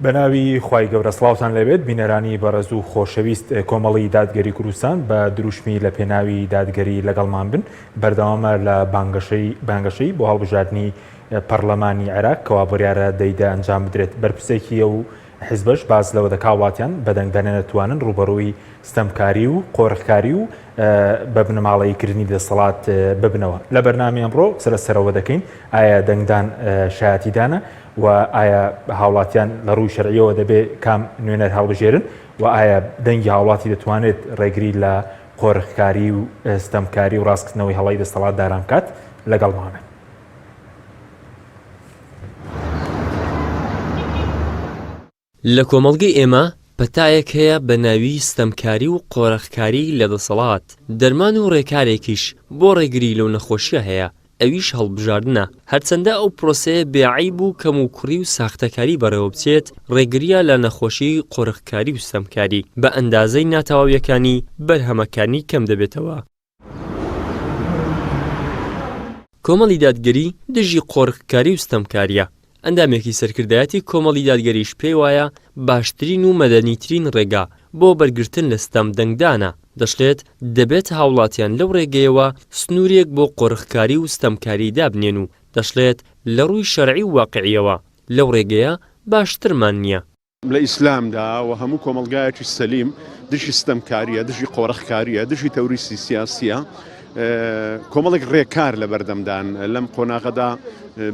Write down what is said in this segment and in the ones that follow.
بەناوی خوای گەورە سڵاوتان لەبێت بینەرانی بەڕێز و خۆشەویست کۆمەڵی دادگەری کوردستان بە دروشمی لە پێناوی دادگەری لەگەڵمان بن بەردەوامە لە بانگەشەی بۆ هەڵبژاردننی پەرلەمانی عێراق کەوا بڕیارە دەیدا ئەنجام بدرێت بەرپرسێکی و حیزبەش باز لەوە دەکاواتیان بەدەنگدانە نەتوانن ڕوبەڕووی ستەمکاری و قۆڕخکاری و بە بنەماڵەییکردنی دەسەڵات ببنەوە لە بەرنامی ئەمڕۆ سەرەوە دەکەین ئایا دەنگدان شایەتیدانە و ئایا هاوڵاتیان لە ڕووی شەرعیەوە دەبێت کام نوێنەر هەڵبژێرن و ئایا دەنگی هاوڵاتی دەتوانێت ڕێگری لە قۆڕخکاری و ستەمکاری و ڕاستکردنەوەی هەڵی دەسەڵات داران بکات لەگەڵمانە. لە کۆمەڵگەی ئێمە پەتایەک هەیە بە ناوی ستەمکاری و قۆڕخکاری لە دەسەڵات دەرمان و ڕێکارێکیش بۆ ڕێگری لەو نەخۆشیە هەیە ئەویش هەڵبژاردنە هەرچەندە ئەو پرۆسەیە بێعیب و کەم و کوڕی و ساختەکاری بەڕێوە بچێت ڕێگریە لە نەخۆشی قۆڕخکاری و ستەمکاری بە ئەندازەی ناتەواویەکانی بەرهەمەکانی کەم دەبێتەوە. کۆمەڵی دادگەری دژی قۆڕخکاری و ستەمکاریە ئەندامێکی سەرکردایەتی کۆمەڵی دادگەریش پێی وایە باشترین و مەدەنیترین ڕێگا بۆ بەرگرتن لە ستەم دەنگدانە دەشڵێت دەبێت هاوڵاتیان لەو ڕێگەیەوە سنوورێک بۆ قۆڕخکاری و ستەمکاری دابنێن و دەشڵێت لە ڕووی شەرعی و واقعیەوە لەو ڕێگەیە باشترمان نییە. لە ئیسلامدا و هەموو کۆمەلگایەکی سەلیم دژی ستەمکاریە دژی قۆڕخکاریە دژی تەوریستی سیاسیە کۆمەڵێک ڕێکار لە بەردەمدان لەم قۆناغەدا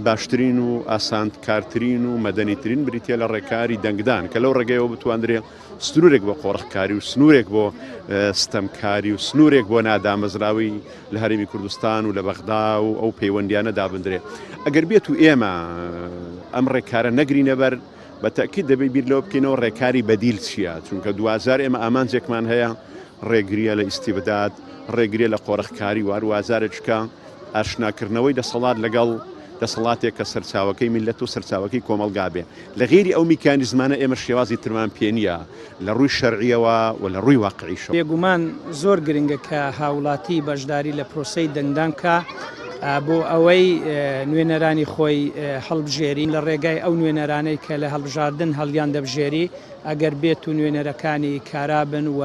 باشترین و ئاسانکارترین و مەدەنیترین بریتە لە ڕێکاری دەنگدان کە لەو ڕێگەیەوە بتواندرێ سنوورێک بۆ قۆڕخکاری و سنوورێک بۆ ستەمکاری و سنوورێک بۆ نادامەزراوی لە هەرێمی کوردستان و لە بەغدا و ئەو پەیوەندیانە دابدرێ. ئەگەر بێت و ئێمە ئەم ڕێکارە نەگرینە بەر بە تەکید دەبێت بیر لەوە بکەینەوە ڕێکاری بەدیل چییە چونکە 2000 ئێمە ئامانجێکمان هەیە ڕێگریە لە ئیستیبداد ڕێگرێ لە قۆڕخکاری و هەروازارێککە ئاشناکردنەوەی دەسەڵات لەگەڵ دەسەڵاتێک کە سەرچاوەکەی میلەت و سەرچاوەکەی کۆمەلگا بێ لە غێری ئەو میکانیزمانە ئێمە شێوازی ترمان پێ نییە لە ڕووی شەرعیەوە و لە ڕووی واقعیشەوە. بێگومان زۆر گرنگە کە هاوڵاتی بەشداری لە پرۆسەی دەنگدان کە بۆ ئەوەی نوێنەرانی خۆی هەڵبژێرین لە ڕێگای ئەو نوێنەرانەی کە لە هەڵبژاردن هەڵیان دەبژێری ئەگەر بێت و نوێنەرەکانی کارابن و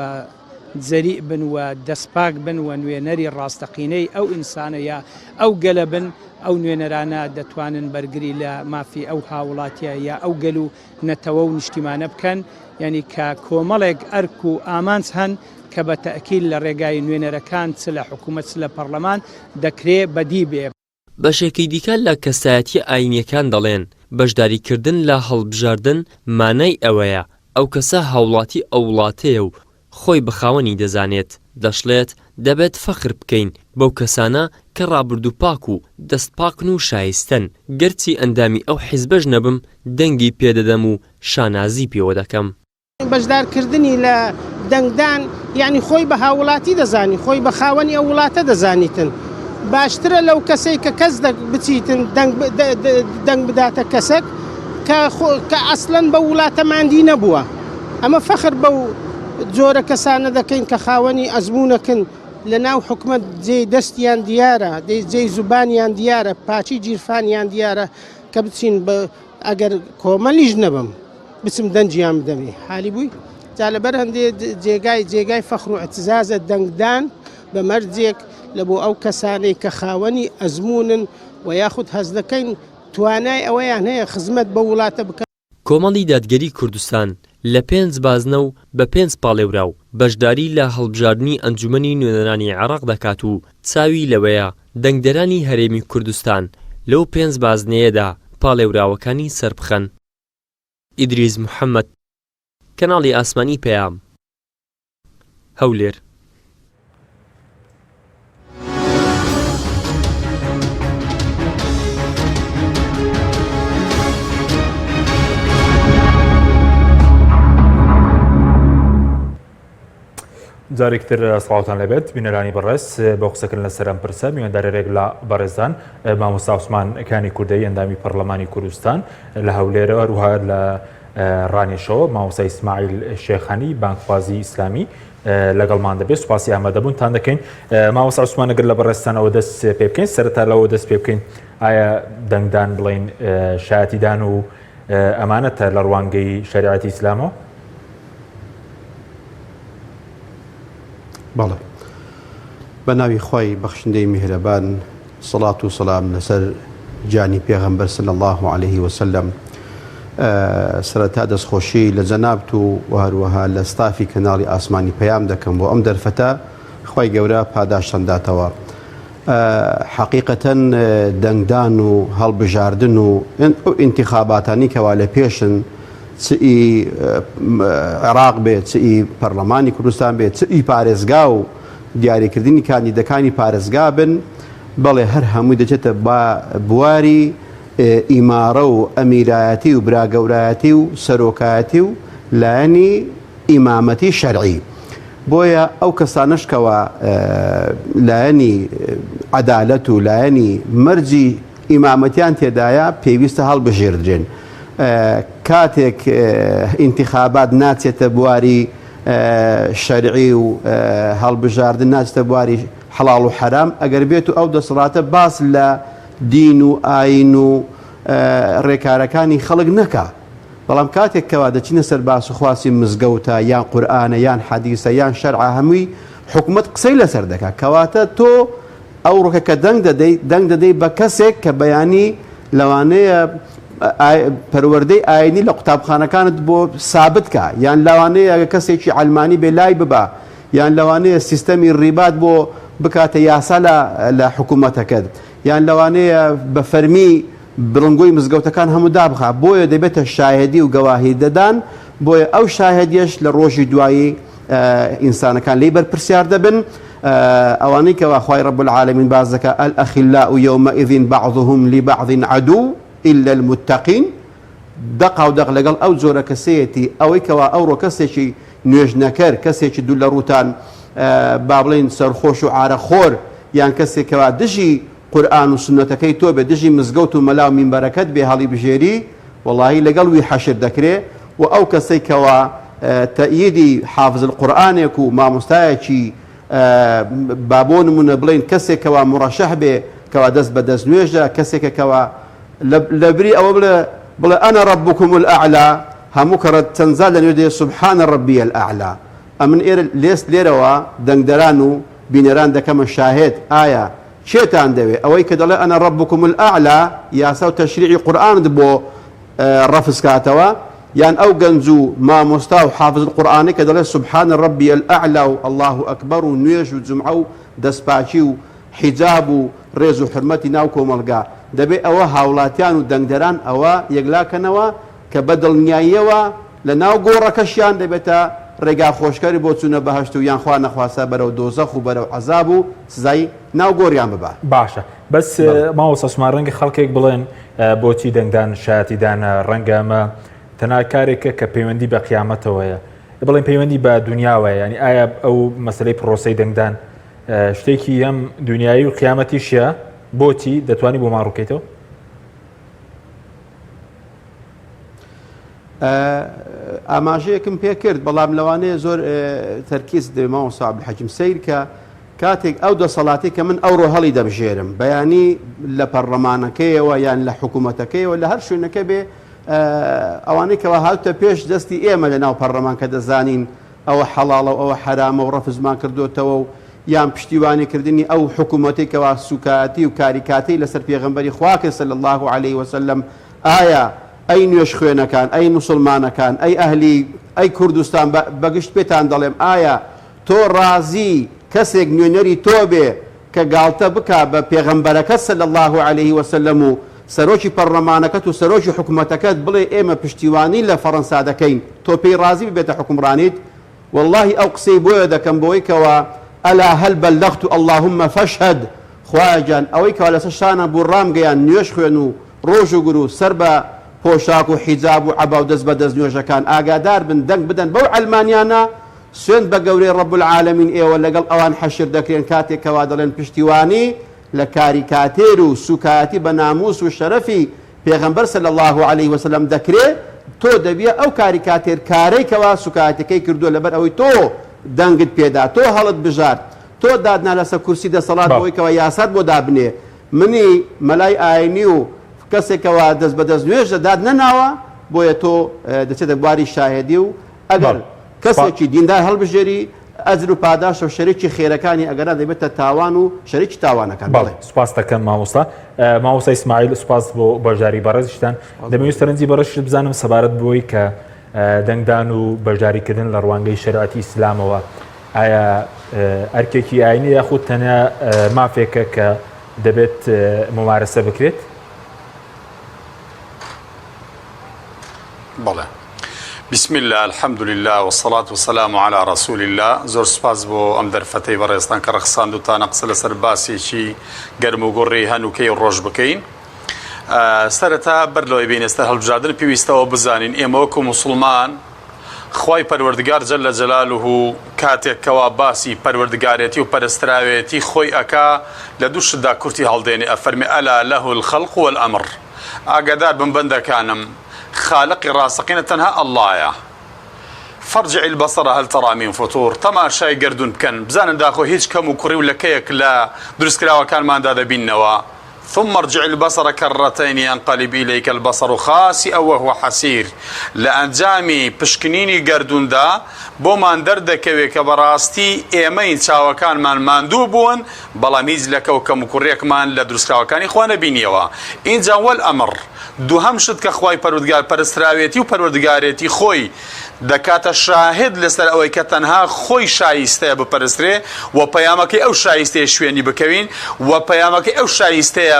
جەریء بن و دەستپاک بن و نوێنەری ڕاستەقینەی ئەو ئینسانەیە ئەو گەلە بن ئەو نوێنەرانە دەتوانن بەرگری لە مافی ئەو هاوڵاتیە یا ئەو گەل و نەتەوە و نیشتیمانە بکەن یعنی کە کۆمەڵێک ئەرک و ئامانج هەن کە بە تەئکید لە ڕێگای نوێنەرەکان چ لە حکوومەت لە پەرلەمان دەکرێت بەدی بێ. بەشێکی دیکە لە کەسایەتی ئاینیەکان دەڵێن بەشداریکردن لە هەڵبژاردن مانای ئەوەیە ئەو کەسە هاوڵاتی ئەو وڵاتەیە و خۆی بەخاوەنی دەزانێت دەشڵێت دەبێت فەخر بکەین بەو کەسانە کە ڕابرد و پاک و دەستپاکن و شایستن گەرچی ئەندامی ئەو حیزبەش نەبم دەنگی پێدەدەم و شانازی پێوە دەکەم. بەشدارکردنی لە دەنگدان یعنی خۆی بە هاوڵاتی دەزانی خۆی بە خاوەنی ئەو وڵاتە دەزانیتن باشترە لەو کەسەی کە کەس بچیتن دەنگ بداتە کەسێک کە ئەسڵەن بە وڵاتەماندی نەبووە. ئەمە فەخر بەو جۆرە کەسانە دەکەین کە خاوەنی ئەزمونەکن لە ناو حکومت جێی دەستیان دیارە جێی زوبانیان دیارە پاچی جیرفانیان دیارە کە بچین ئەگەر کۆمەلیش نەبم بچم دەنجیان بدەمێ حالی بووی جا لەبەر هەندێ جێگای فەخر و ئەتزازە دەنگدان بە مەرجێک لە بۆ ئەو کەسانەی کە خاوەنی ئەزمونن و یاخود هەز دەکەین توانای ئەوەیان هەیە خزمەت بە وڵاتە بکەن. کۆمەڵی دادگەری کوردستان لە 5 بازنە و بە 5 پاڵێورا و بەشداری لە هەڵبژاردننی ئەنجومەنی نوێنەرانی عێراق دەکات و چاوی لەوەیە دەنگدەرانی هەرێمی کوردستان لەو 5 بازنەیەدا پاڵێوراوەکانی سەربخەن. ئیدریس محەممەد کەناڵی ئاسمانی پەیام هەولێر. جارێکتر سڵاوتان لەبێت بینەرانی بەڕێز بە قسەکردن لەسەر ئەم پرسە میواندارێک لە بەڕێزان مامۆستا عوسمان کوردەی ئەندامی پەرلەمانی کوردستان لە هەولێرەوە هەروها لە ڕانێشەوە مامۆستا ئیسماعیل شێخانی بانکخوازی ئیسلامی لەگەڵمان دەبێت سوپاسی ئامادەبوونتان دەکەین. مامۆستا عوسمان ئەگەر لە بەڕێستانەوە دەست پێ بکەین سەرەتا لەوە دەست پێ بکەین ئایا دەنگدان بڵێن شایەتیدان و ئەمانەتە لە ڕوانگەی شریعەتی ئیسلامەوە؟ بەڵێ بە ناوی خۆی بەخشندەی میهرەبان سەڵات و سەلام لەسەر جانی پێغەمبەر صلی الله عليه وسلم سەرەتا دەستخۆشی لە جەنابت و هەروەها لە ستافی کەناڵی ئاسمانی پەیام دەکەم بۆ ئەم دەرفەتە خی گەورە پاداشتەنداتەوە. حقیقەتەن دەنگدان و هەڵبژاردن و ئینتیخاباتانی کەوا لە پێشن چئی عێراق بێت چئی پەرلەمانی کوردستان بێت چئی پارێزگا و دیاریکردنی کاندیدەکانی پارێزگا بن بەڵێ هەر هەمووی دەچێتە بواری ئیمارە و ئەمیرایەتی و براگەورایەتی و سەرۆکایەتی و لایەنی ئیمامەتی شەرعی. بۆیە ئەو کەسانشکەوە لایەنی عەدالەت و لایەنی مەرجی ئیمامەتیان تێدایە پێویستە هەڵبژێردرێن. کاتێک ئینتیخابات ناچێتە بواری شەرعی و هەڵبژاردن ناچێتە بواری حەڵاڵ و حەرام ئەگەر بێت و ئەو دەسەڵاتە باس لە دین و ئاین و ڕێکارەکانی خەڵک نەکا. بەڵام کاتێکەوە دەچینە سەر باس و خواسی مزگەوتە یان قورئانە یان حەدیسە یان شەرعە هەمووی حکومەت قسەی لەسەر دەکات کەواتە تۆ ئەو ڕۆکەکە دەنگ دەدەی بە کەسێک کە بەیانی لەوانەیە پەروەردەی ئاینی لە قوتابخانەکانت بۆ سابت کە یان لەوانەیە کەسێکی ئەلمانی بێ لای ببە یان لەوانەیە سیستەمی ڕیبات بۆ بکاتە یاسا لە حکوومەتەکەت یان لەوانەیە بە فەرمی بڵنگۆی مزگەوتەکان هەموو دابخە بۆیە دەبێتە شاهدی و گەواهی دەدان بۆیە ئەو شاهدیش لە ڕۆژی دوایی ئینسانەکان لی بەرپرسیار دەبن ئەوانەی کەوا خوای رب العالمین باز دەکا الأخلاء يومئذ بعضهم لبعض عدو إلا المتقين دقا و دق لەگەڵ ئەو جۆرە کەسەیەتی ئەوەی کەوا ئەوڕۆ کەسێکی نوێژنەکەر کەسێکی دوو لە ڕووتان با بڵێن سەرخۆش و ئارەخۆر یان کەسێکەوە دژی قورئان و سنەتەکەی تۆ بێ دژی مزگەوت و مەلا و مینبەرەکەت بێ هەڵی بژێری وەڵاهی لەگەڵ وی حەشر دەکرێ و ئەو کەسەی کەوا تەئییدی حافظ القورئانێک و مامۆستایەکی با بۆ نمونە بڵێن کەسێکەوە مڕەشەح بێ کەوا دەست بە دەست نوێژە کەسێکەکەوە لەبری ئەوە بڵێ ئەنە رەبکم الأعلا هەموو کەڕەت چەندزار لە نوێ دێ سوبحانە ڕەبی الأعلا. ئەمن ئێرە لێرەوە دەنگدەران و بینەران دەکەمە شاهێت ئایا چێتان دەوێت ئەوەی کە دەڵێ ئەنە ڕەبکم الأعلا یاسا و تەشریعی قورئانت بۆ ڕەفز کاتەوە یان ئەو گەنج و مامۆستا و حافظ القورئانی کە دەڵێ سوبحانە ڕەبی الأعلا و الله ئەکبەر و نوێژ و جومعە و دەستپاچی و حیجاب و ڕێز و حرمەتی ناو کۆمەلگا دەبێت ئەوە هاوڵاتیان و دەنگدەران ئەوە یەکلاکەنەوە کە بە دڵنیاییەوە لە ناو گۆڕەکەشیان دەبێتە ڕێگا خۆشکەری بۆ چوونە بەهەشت و یان خوا نەخواسە بەرەو دۆزەخ و بەرەو عەزاب و سزای ناو گۆڕیان ببە. باشە بەس ماوەسە سومان ڕەنگە خەڵکێک بڵێن بۆچی دەنگدان شایەتیدانە ڕەنگە ئەمە تەنها کارێکە کە پەیوەندی بە قیامەتەوەیە بڵێن پەیوەندی بە دنیاوەیە ینی ئایا ئەو مەسلەی پرۆسەی دەنگدان شتێکی ئەم دنیایی و قیامەتیشیە بۆچی دەتوانی بۆ ماڕووکەیتەوە؟ ئاماژەیەکم پێ کرد بەڵام لەوانەیە زۆر تەرکیز دەماوە ساحب الحەجم سەیر کە کاتێک ئەو دەسەڵاتی کە من ئەوڕۆ هەڵی دەبژێرم بەیانی لە پەرلەمانەکەیەوە یان لە حکوومەتەکەیەوە لە هەر شوێنەکە بێ ئەوانەی کەەوە هاتە پێش دەستی ئێمە لە ناو پەرلەمان کە دەزانین ئەوە حەڵاڵە و ئەوە حرامە و ڕەفزمان کردوتەوە و یان پشتیوانیکردنی ئەو حکوومەتێکەوە سوکاتی و کاریکاتی لەسەر پێغەمبەری خواکە صلی الله عليه وسلم ئایا ئەی نوێش خوێنەکان ئەی موسڵمانەکان ئەی ئەهلی ئەی کوردستان بەگشت پێتان دەڵێم ئایا تۆ ڕازی کەسێک نوێنەری تۆ بێ کە گاڵتە بکە بە پێغەمبەرەکە صلی الله عليه وسلم و سەرۆکی پەرلەمانەکەت و سەرۆکی حکوومەتەکەت بڵێ ئێمە پشتیوانی لە فەڕەنسا دەکەین تۆ پێی ڕازی ببێتە حکومڕانیت واللهی ئەو قسەی بۆیە دەکەم بۆی کەوە ئەلا هەل بەلەغت اللهم فەشهد خوایەجان ئەوەی کەوا لەسەر شانە بوو ڕامگەیان نوێش خوێن و ڕۆژ و گر و سەر بە پۆشاک و حیجاب و عەبا و دەست بە دەست نوێژەکان ئاگادار بن دەنگ بدەن بەو ئەلمانیانە سوێند بە گەورەی ڕەب العالەمین ئێوە لەگەڵ ئەوان حەشر دەکرێن کاتێکەوە دەڵێن پشتیوانی لە کاریکاتێر و سوکاتی بە ناموس و شەرەفی پێغەمبەر صلی الله عليه وسلم دەکرێت تۆ دەبیە ئەو کاریکاتێر کارێکەوە سوکاتەکەی کردووە لەبەر ئەوەی تۆ دەنگت پێدا تۆ هەڵت بژار تۆ دادنا لەسەر کورسی دەسەڵات بۆیکەوە یاسات بۆ دابنێ منی مەلای ئاینی و کەسێکەوە دەست بە دەست نوێژ دەدات نەناوە بۆیە تۆ دەچێتە بواری شاهێدی و ئەگەر بەڵێ. کەسێکی دیندار هەڵبژێری ئەجر و پاداش و شەریکی خێرەکانی ئەگەرا دەبێتە تاوان و شەریکی تاوانەکان. بەڵێ سوپاس دەکەم مامۆستا مامۆستا ئیسماعیل سوپاس بۆ بەشداری بەڕێزیشتان دەمەوێت سەرنجی بەڕێزیشت بزانم سەبارەت بۆی کە دەنگدان و بەشداریکردن لە ڕوانگەی شەریعەتی ئیسلامەوە ئایا ئەرکێکی ئاینی یاخود تەنیا مافێکە کە دەبێت ممارەسە بکرێت؟ بەڵێ بسم الله الحمد لله والصلاة والسلام على رسول الله زۆر سپاس بۆ ئەم دەرفەتەی بەڕێستان کە ڕەخساندوتانە قسە لەسەر باسێکی گەرم و گۆڕی هەنووکەی ڕۆژ بکەین. سەرەتا بەر لەوەی بینێستە هەڵبژاردن پێویستەوە بزانین ئێمە وەکو موسڵمان خوای پەروەردگار جەل جەلالوه کاتێک کەوا باسی پەروەردگارێتی و پەرستراوێتی خۆی ئەکا لە دوو شتدا کورتی هەڵدێنێ ئەفەرمێ ئەلا لەه الخەلق والئەمر ئاگادار بن بەندەکانم خالقی ڕاستەقینە تەنها ئەڵڵایە. فەرجع البەسەر هەل تەڕا من فوتوور تەماشای گەردون بکەن بزانن داخۆ هیچ کەم و کوڕی و لەکەیەک لە دروستکراوەکانماندا دەبینەوە. ثم ارجع البصر كرتين ينقلب إليك البصر خاسئا وهو حسير لأنجامي پشکنینی گەردوندا بۆمان دەردەکەوێت کە بەڕاستی ئێمەی چاوەکانمان ماندوو بوون بەڵام هیچ لە کەوکەم و کوڕێکمان لە دروستکراوەکانی خوا نەبینیەوە. اینجا وەلئەمر دووهەم شت کە خوای پەروەردگار پەرستراوێتی و پەروەردگارێتی خۆی دەکاتە شاهد لەسەر ئەوەی کە تەنها خۆی شایستەیە بپەرسترێ و پەیامەکەی ئەو شایستەیە شوێنی بکەوین و پەیامەکەی ئەو شایستەیە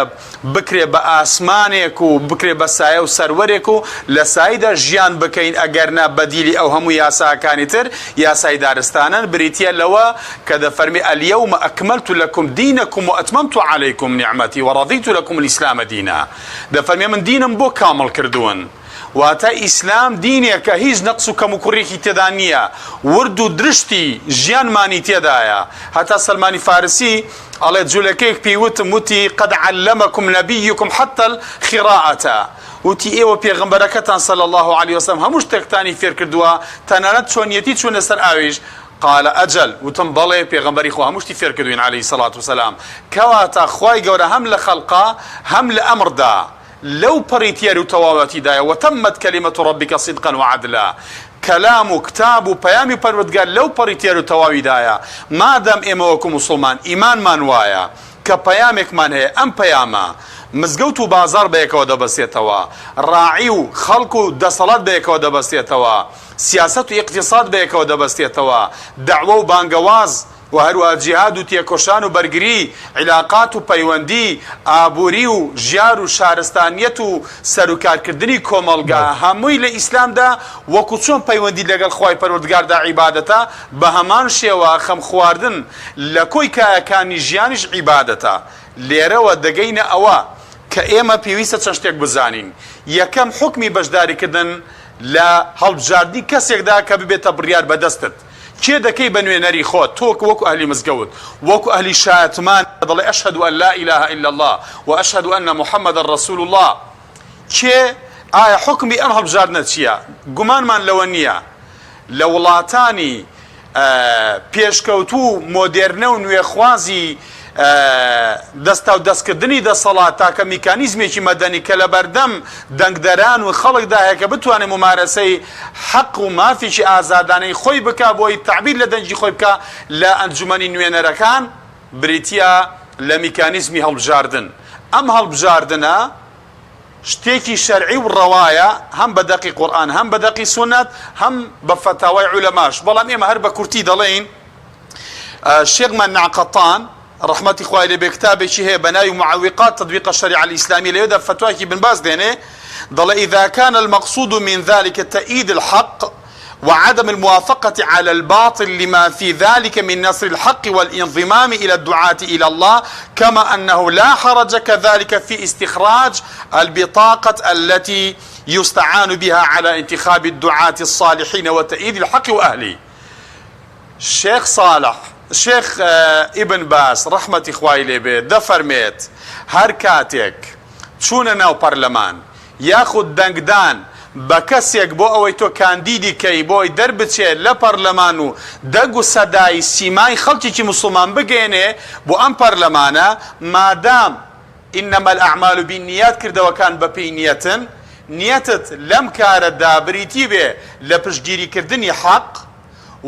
بکرێ بە ئاسمانێک و بکرێ بە سایە و سەروەرێک و لە سایدا ژیان بکەین ئەگەرنا بەدیلی ئەو هەموو یاساکانی تر یاسای دارستانن بریتە لەوە کە دەفەرمی ئەلیەومە ئەکمەلت لەکم دینەکم و ئەتمەمت عەلەیکم نیعمەتی وەڕەضیت لەکم الئیسلامە دینە. دەفەرمێ من دینم بۆ کامڵ کردوون واتە ئیسلام دینێکە هیچ نەقس و کەم و کوڕێکی تێدا نییە ورد و درشتی ژیانمانی تێدایە. هەتا سەلمانی فارسی ئەڵێ جوولەکەیەک پێیوتم وتی قەد عەلەمەکم نەبییکم حەتى الخیراءەتە وتی ئێوە پێغەمبەرەکەتان صلی الله علیه وسلم هەموو شتێکتانی فێر کردووە تەنانەت چۆنیەتی چوونە سەر ئاویش. قال ئەجەل وتم بەڵێ پێغەمبەری خوا هەموو شتی فێر کردوین عەلەیهی سەڵات وسەلام. کەواتە خوای گەورە هەم لە خەڵقا هەم لە ئەمردا لەو پەڕیتیار و تەواوەتیدایە وتەممەت کەلیمەت ڕەبیکە صیدقا وعەدلا کەلام و کتاب و پەیامی پەروەردگار لەو پەڕیتیار و تەواویدایە مادەم ئێمە وەکو موسڵمان ئیمانمان وایە کە پەیامێکمان هەیە ئەم پەیامە مزگەوت و بازار بەیەکەوە دەبەستێتەوە ڕاعی و خەڵک و دەسەڵات بەیەکەوە دەبەستێتەوە سیاسەت و ئیقتیساد بەیەکەوە دەبەستێتەوە دەعوە و بانگەواز و هەروە جیهاد و تێکۆشان و بەرگری عیلاقات و پەیوەندی ئابووری و ژیار و شارستانیەت و سەرکارکردنی کۆمەڵگا هەمووی لە ئیسلامدا وەکو چۆن پەیوەندی لەگەڵ خوای پەروەردگاردا عیبادەتە بە هەمان شێوە خەم خواردن لە کۆی کایەکانی ژیانیش عیبادەتە. لێرەوە دەگەینە ئەوە کە ئێمە پێویستە چەند شتێک بزانین. یەکەم حکمی بەشداریکردن لە هەڵبژاردنی کەسێکدا کە ببێتە بڕیار بەدەستت. کێ دەکەی بە نوێنەری خۆت تۆ وەکو ئەهلی مزگەوت وەکو ئەهلی شایەتمان دەڵێ ئەشهەدو ئەن لا ئیلاهە ئیلا الله و ئەشهەدو ئەنە محەممەدە ڕەسوول الله. کێ ئایا حکمی ئەم هەڵبژاردنە چییە؟ گومانمان لەوە نییە لە وڵاتانی پێشکەوتوو مۆدێرنە و نوێخوازی دەستا و دەستکردنی دەسەڵات تاکە میکانیزمێکی مەدەنی کە لە بەردەم دەنگدەران و خەڵکدا هەیە کە بتوانێت ممارەسەی حەق و مافێکی ئازادانەی خۆی بکە بۆی تعبیر لە دەنجی خۆی بکە لە ئەنجومەنی نوێنەرەکان بریتە لە میکانیزمی هەڵبژاردن. ئەم هەڵبژاردنە شتێکی شەرعی و ڕەوایە هەم بە دەقی قورئان هەم بە دەقی سونەت هەم بە فەتاوای عولەماش. بەڵام ئێمە هەر بە کورتی دەڵێین شێخ مناع قەطان رحمتي خوای لێ بێ کتابێکی هەیە بە ناوی معوقات تطبيق الشريعة الإسلامية لێدا فتواکی بن باز دێنێ دەڵێ إذا كان المقصود من ذلك تأييد الحق وعدم الموافقة على الباطل لما في ذلك من نصر الحق والانضمام إلى الدعاة إلى الله كما أنه لا حرج كذلك في استخراج البطاقة التي يستعان بها على انتخاب الدعاة الصالحين وتأييد الحق وأهله. الشيخ صالح شيخ ابن باس رحمتي خوای لێ بێ دەفەرمێت هەر کاتێک چوونە ناو پەرلەمان یاخود دەنگدان بە کەسێک بۆ ئەوەی تۆ کاندیدی کەی بۆی دەربچێت لە پەرلەمان و دەنگ و سەدای سیمای خەڵکێکی موسڵمان بگەێنێ بۆ ئەم پەرلەمانە مادام ئینەمە الئەعمال بالنیات کردەوەکان بە پێی نیەتن نیەتت لەم کارەدا بریتی بێ لە پشتگیریکردنی حەق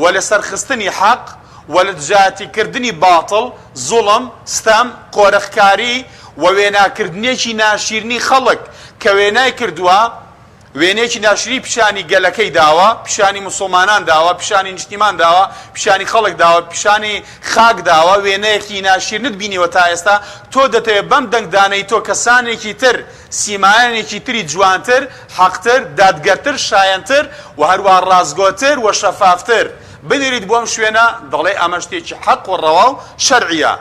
و لە سەرخستنی حەق و لە دژاتیکردنی باتڵ زوڵم ستەم قۆرەخکاری و وێناکردنێکی ناشیرنی خەڵک کە وێنای کردووە وێنێکی ناشری پیشانی گەلەکەی داوە پیشانی مسلمانان داوە پیشانی نیشتیمان داوە پیشانی خەڵک داوە پیشانی خاک داوە وێنەیەکی ناشیرنت بینیوە تا ئێستا تۆ دەتەوێت بەم دەنگدانەی تۆ کەسانێکی تر سیمایانێکی تری جوانتر حەقتر دادگەرتر شایەنتر و هەروە ڕازگۆتر و شەفافتر بنێریت بۆم شوێنە دەڵێ ئەمە شتێکی حەق و ڕەوا و شەرعیە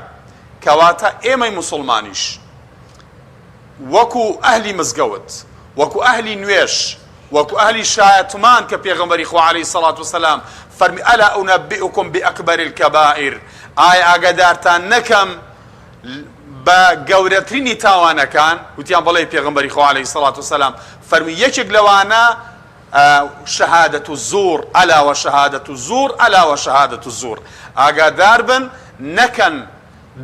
کەواتە ئێمەی مسلمانیش وەکو ئەهلی مزگەوت وەکو ئەهلی نوێش وەکو ئەهلی شایەتمان کە پێغەمبەری خوا عەلەیهی سەڵات وسەلام فەرمی ئەلا ئونەبئوکم بئەکبەری الکەبائر ئایا ئاگادارتان نەکەم بە گەورەترینی تاوانەکان وتیان بەڵێ پێغەمبەری خوا عەلەیهی سەڵات وسەلام فەرمی یەکێک لەوانە شەهادەت الزوور ئەلا وشەهادەت الزوور ئەلا وشەهادەت الزوور ئاگادار بن نەکەن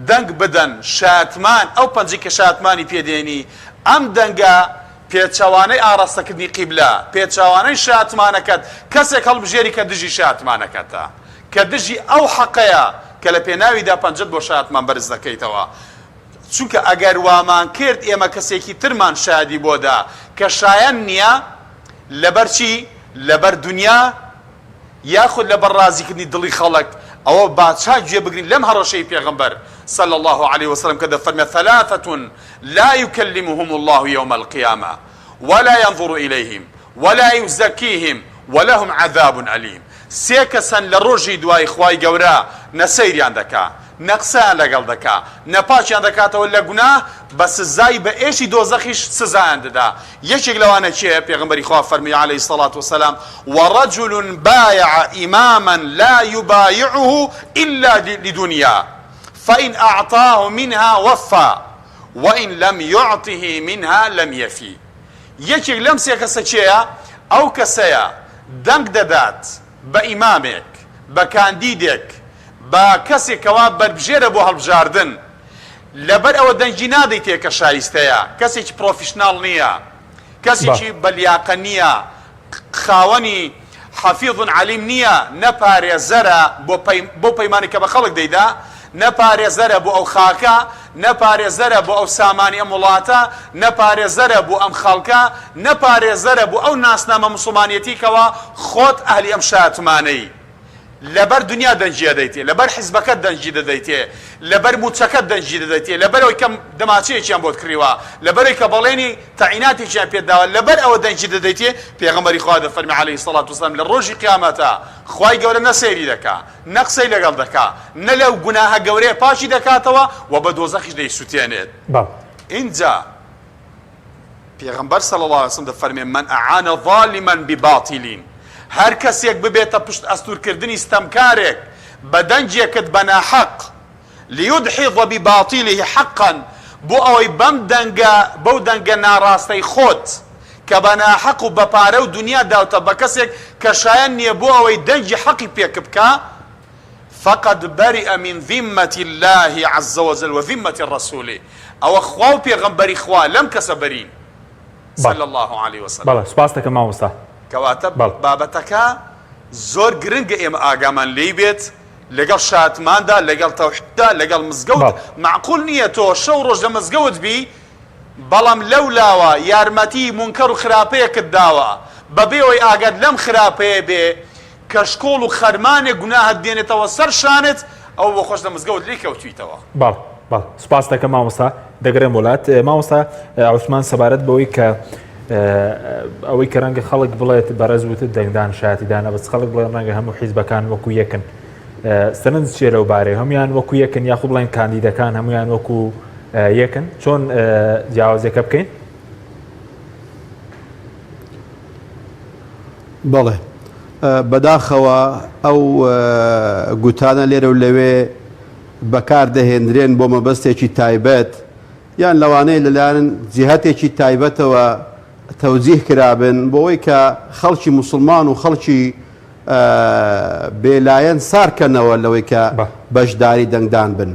دەنگ بدەن شاتمان ئەو پەنجەی کە شاتمانی پێدێنی ئەم دەنگە پێچەوانەی ئاڕاستەکردنی قیبلە پێچەوانەی شاتمانەکەت کەسێک هەڵبژێری کە دژی شاتمانەکەتە کە دژی ئەو حەقەیە کە لە پێناویدا پەنجەت بۆ شاتمان بەرز دەکەیتەوە چونکە ئەگەر وامان کرد ئێمە کەسێکی ترمان شادی بۆدا کە شایەن نییە لەبەر چی لەبەر دنیا یاخود لەبەر ڕازیکردنی دڵی خەڵک ئەوە بادشاه گوێ بگرین لەم هەڕەشەی پێغەمبەر صلى الله عليه وسلم كذا فرمى ثلاثة لا يكلمهم الله يوم القيامة ولا ينظر إليهم ولا يزكيهم ولهم عذاب أليم سيكسا لروجي دواي خواي قورا نسيريان دكا نقصان لقل دكا نپاشيان دكاتا ولا قناه بس ازاي بأيشي دوزخيش سزان ددا يشيك لوانا شيء پیغمبري خواه فرمي عليه الصلاة والسلام ورجل بايع إماما لا يبايعه إلا لدنيا فإن أعطاه منها وفى وإن لم يعطه منها لم يفي يشيك لمسي كسا أو كسايا دنك دادات بإمامك بكانديدك با کەسێک کەوا بەربژێرە بۆ هەڵبژاردن لەبەر ئەوە دەنگی نادەیت کە شایستەیە کەسێکی پرۆفیشناڵ نییە کەسێکی بەلیاقە نییە خاوەنی حەفیظ عەلیم نییە نەپارێزەرە بۆ پەیمانی کە بە خەڵک دەیدا نەپارێزەرە بۆ ئەو خاکە نەپارێزەرە بۆ ئەو سامانی ئەم وڵاتە نەپارێزەرە بۆ ئەم خەڵکە نەپارێزەرە بۆ ئەو ناسنامە موسڵمانیەتی کەوا خۆت ئەهلی ئەم شاتمانەی لەبەر دنیا دەنجی دەیتێ لەبەر حیزبەکەت دەنجی دەدەیتێ لەبەر موچەکەت دەنجی دەدەیتێ لەبەرەوەی کەم دەماچەیەکیان بۆت کڕیوە لەبەرەوەی کە بەڵێنی تەعیناتێکیان پێداوە لەبەر ئەوە دەنجی دەدەیتێ پێغەمبەری خوا دەفەرمی عەلەیهی سەڵات وسەلام لە ڕۆژی قیامەتە خوای گەورە نەسەیری دەکا نەقسەی لەگەڵ دەکا نە لەو گوناهە گەورەیە پاشی دەکاتەوە و بە دۆزەخیش دەیسووتێنێت اینجا پێغەمبەر صلی الله علیه وسلم دەفەرمێ من ئەعانە ظالما بباطل هەر کەسێک ببێتە پشت ئەستورکردنی ستەمکارێک بە دەنجێکت بە ناحەق لیودحیض بباطیله حەقا بۆ ئەوەی بەو دەنگە ناڕاستەی خۆت کە بە ناحەق و بە پارە و دنیا داوتە بە کەسێک کە شایەن نییە بۆ ئەوەی دەنجی حەقی پێک بکە فقد برئ من ذمة الله عز وجل وذمة الرسول ئەوە خوا و پێغەمبەری خوا لەم کەسە بەرین صلى الله عليه وسلم بەڵێ سوپاس دەکەم مامۆستا کەواتە بابەتەکە زۆر گرنگە ئێمە ئاگامان لێی بێت لەگەڵ شاتماندا لەگەڵ تەوحیددا لەگەڵ مزگەوت معقول نییە تۆ شەو ڕۆژ لە مزگەوت بی بەڵام لەولاوە یارمەتی مونکەر و خراپەیەکت داوە بەبێەوەی ئاگات لەم خراپەیە بێ کە شکۆڵ و خەرمانێک گوناهت دێنێتەوە سەر شانت ئەو بۆ خۆش لە مزگەوت لێ کەوتویتەوە بەڵ سوپاس دەکەم مامۆستا دەگەڕێم وڵات مامۆستا عوسمان سەبارەت بەوەی کە ئەوەی کە ڕەنگە خەڵک بڵێت بەڕێز وتت دەنگدان شاتیدانە بەس خەڵک بڵێن ڕەنگە هەموو حیزبەکان وەکو یەکن سەرنج چیە لەو بارەی هەمویان وەکو یەکن یاخود بڵێن کاندیدەکان هەمویان وەکو یەکن چۆن جیاوازیەکە بکەین؟ بەڵێ بەداخەوە ئەو گوتانە لێرە و لەوێ بەکار دەهێنرێن بۆ مەبەستێکی تایبەت یان لەوانەیە لەلایەن جیهەتێکی تایبەتەوە تەوجیه کرابن بۆەوەی کە خەڵکی موسڵمان و خەڵکی بێلایەن سارکەنەوە لەوەی کە بەشداری دەنگدان بن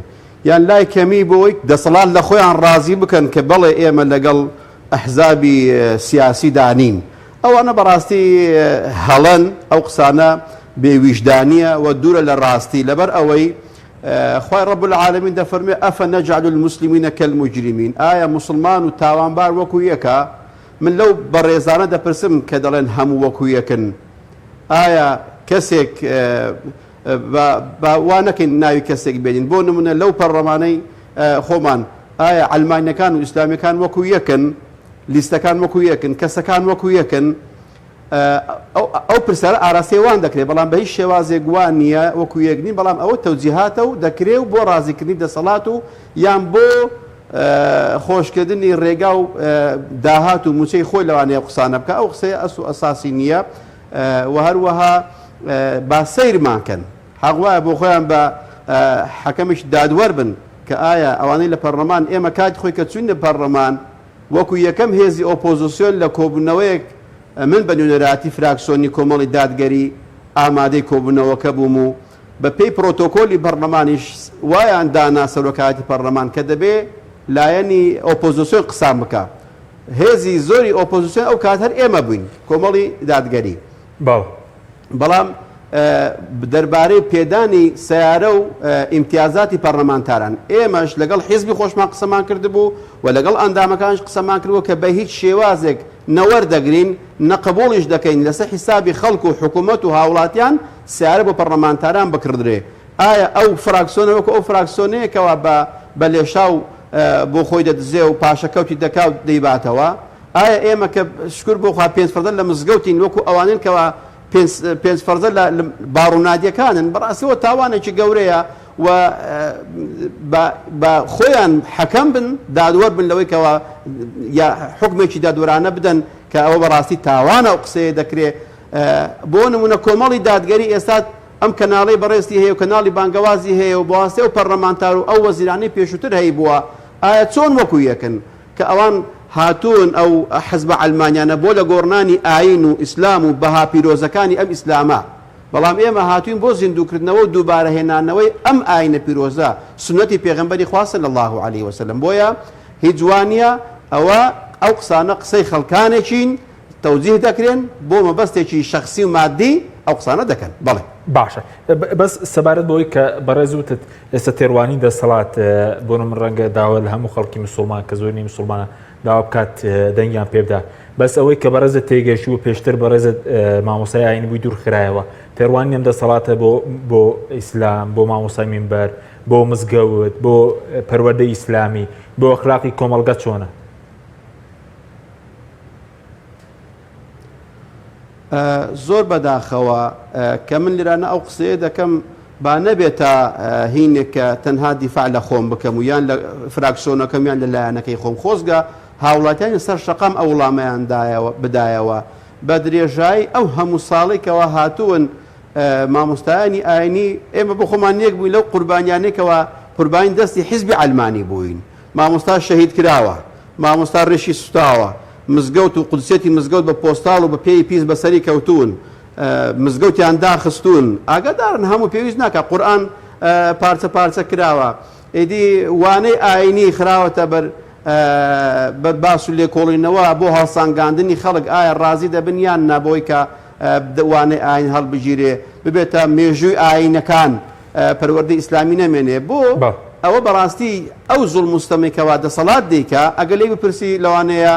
یان لای کەمی بۆی دەسەڵات لە خۆیان ڕازی بکەن کە بەڵێ ئێمە لەگەڵ ئەحزابی سیاسی دانین ئەوانە بەڕاستی هەڵەن ئەو قسانە بێویژدانیە و دوورە لە ڕاستی لەبەر ئەوەی خوای رب العالمین دەفەرمێ ئەفەنەجعل المسلمین کەالمجرمین ئایا مسلمان و تاوانبار وەکو یەکە من لەو بەڕێزانە دەپرسم کە دەڵێن هەموو وەکو یەکن ئایا کەسێک وا نەکەین ناوی کەسێک بێنین بۆ نمونە لەو پەرلەمانەی خۆمان ئایا ئەلمانیەکان و ئیسلامیەکان وەکو یەکن لیستەکان وەکو یەکن کەسەکان وەکو یەکن ئەو پرسیارە ئاراستەوان دەکرێت بەڵام بە هیچ شێوازێک وان نییە وەکو یەکنین بەڵام ئەوە تەوجیهاتە و دەکرێت و بۆ ڕازیکردنی دەسەڵات و یان بۆ خۆشکردنی ڕێگا و داهات و موچەی خۆی لەوانەیە قسانە بکە ئەو قسەیە ئەس و ئەساسی نییە و هەروەها با سەیرمانکەن حەق وایە بۆ خۆیان بە حەکەمیش دادوەر بن کە ئایا ئەوانەی لە پەرلەمان ئێمە کاتی خۆی کە چوین لە پەرلەمان وەکو یەکەم هێزی ئۆپۆزیسیۆن لە کۆبوونەوەیەک من بە نوێنەراتی فراکسیۆنی کۆمەڵی دادگەری ئامادەی کۆبوونەوەکە بووم و بە پێی پرۆتۆکۆلی پەرلەمانیش وایان دانا سەرۆکاتی پەرلەمان کە دەبێ لایەنی ئۆپۆزیسیۆن قسام بکە هێزی زۆری ئۆپۆزیسیۆن ئەو کات هەر ئێمە بووین کۆمەڵی دادگەری بەڵام دەربارەی پێدانی سیارە و ئیمتیازاتی پەرلەمانتاران ئێمەش لەگەڵ حیزبی خۆشمان قسەمان کردبوو و لەگەڵ ئەندامەکانش قسەمان کردووە کە بە هیچ شێوازێک نەوەردەگرین نەقبوڵیش دەکەین لەسەر حیسابی خەڵک و حکوومەت و هاوڵاتیان سیارە بۆ پەرلەمانتاران بکردرێ ئایا ئەو فراکسیۆنەوەکو ئەو فراکسیۆنەیەکەوە بە لێشاو بۆ خۆی دەدزێ و پاشەکەوتی دەکاو دەیباتەوە ئایا ئێمە کە شکر بۆ خوا 5% لە مزگەوتین وەکو ئەوانن کەەوە 5% لە باڕوونادیەکانن بەڕاستیەوە تاوانێکی گەورەیە و بە خۆیان حەکەم بن دادوەر بن لەوەی کەەوە یا حکمێکی دادوەرانە بدەن کە ئەوە بەڕاستی تاوانە ئەو قسەیە دەکرێت بۆ نمونە کۆمەڵی دادگەری ئێستا ئەم کەناڵی بەڕێستی هەیە و کەناڵی بانگەوازی هەیە و بەواستێ و پەرلەمانتار و ئەو وەزیرانەی پێشووتر هەی بووە ئایا چۆن وەکو یەکن کە ئەوان هاتوون ئەو حەزبە ئەلمانیانە بۆ لە گۆڕنانی ئاین و ئیسلام و بەها پیرۆزەکانی ئەم ئیسلامە بەڵام ئێمە هاتوین بۆ زیندووکردنەوە و دووبارە هێنانەوەی ئەم ئاینە پیرۆزە سنەتی پێغەمبەری خوا صلی الله عليه وسلم بۆیە هیچ جوانیە ئەوە ئەو قسانە قسەی خەڵکانێکین تەوجیه دەکرێن بۆ مەبەستێکی شەخسی و مادی ئەو قسانە دەکەن بەڵێ باشە بەس سەبارەت بۆی کە بەڕێزوتت ئێستا تێڕوانی دەسەڵات بۆ من ڕەنگە داوە لە هەموو خەڵکی مسلمان کە زۆرنی مسلمانە داوا بکات دەنگیان پێ بدات بەس ئەوەی کە بەڕێزت تێگەشی و پێشتر بەڕێزت مامۆسای ئاینی بووی دوور خرایەوە تێڕوانی ئەم دەسەڵاتە بۆ ئیسلام بۆ مامۆسای مینبەر بۆ مزگەوت بۆ پەروەردەی ئیسلامی بۆ ئەخلاقی کۆمەڵگە چۆنە؟ زۆر بەداخەوە کە من لێرانە ئەو قسەیە دەکەم با نەبێتە هینێک کە تەنها دیفاع لە خۆم بکەم و یان لە فراکسیۆنەکەم یان لە لایەنەکەی خۆم خۆزگە هاوڵاتیانی سەر شەقام ئەو وڵامەیان بدایەوە بە درێژایی ئەو هەموو ساڵێکەوە هاتوون مامۆستایانی ئاینی ئێمە بۆ خۆمان یەک بووین لەو قوربانیانێکەوە قوربانی دەستی حیزبی ئەلمانی بووین مامۆستا شەهید کراوە مامۆستا ڕێشی سوتاوە مزگەوت و قودسێتی مزگەوت بە پۆستاڵ و بە پێی پیس بەسەری کەوتون مزگەوتیان داخستون ئاگادارن هەموو پێویست ناکە قورئان پارچە پارچە کراوە ئیدی وانەی ئاینی خراوەتە بەر باس و لێکۆڵینەوە بۆ هەڵسانگاندنی خەڵک ئایا ڕازی دەبن یان نەبۆی کە وانەی ئاین هەڵبژیرێ ببێتە مێژووی ئاینەکان پەروەردەی ئیسلامی نەمێنێ بۆ ئەوە بەڕاستی ئەو زوڵم مستەمێکەوە دەسەڵات دیکە ئەگەر لێ بپرسی لەوانەیە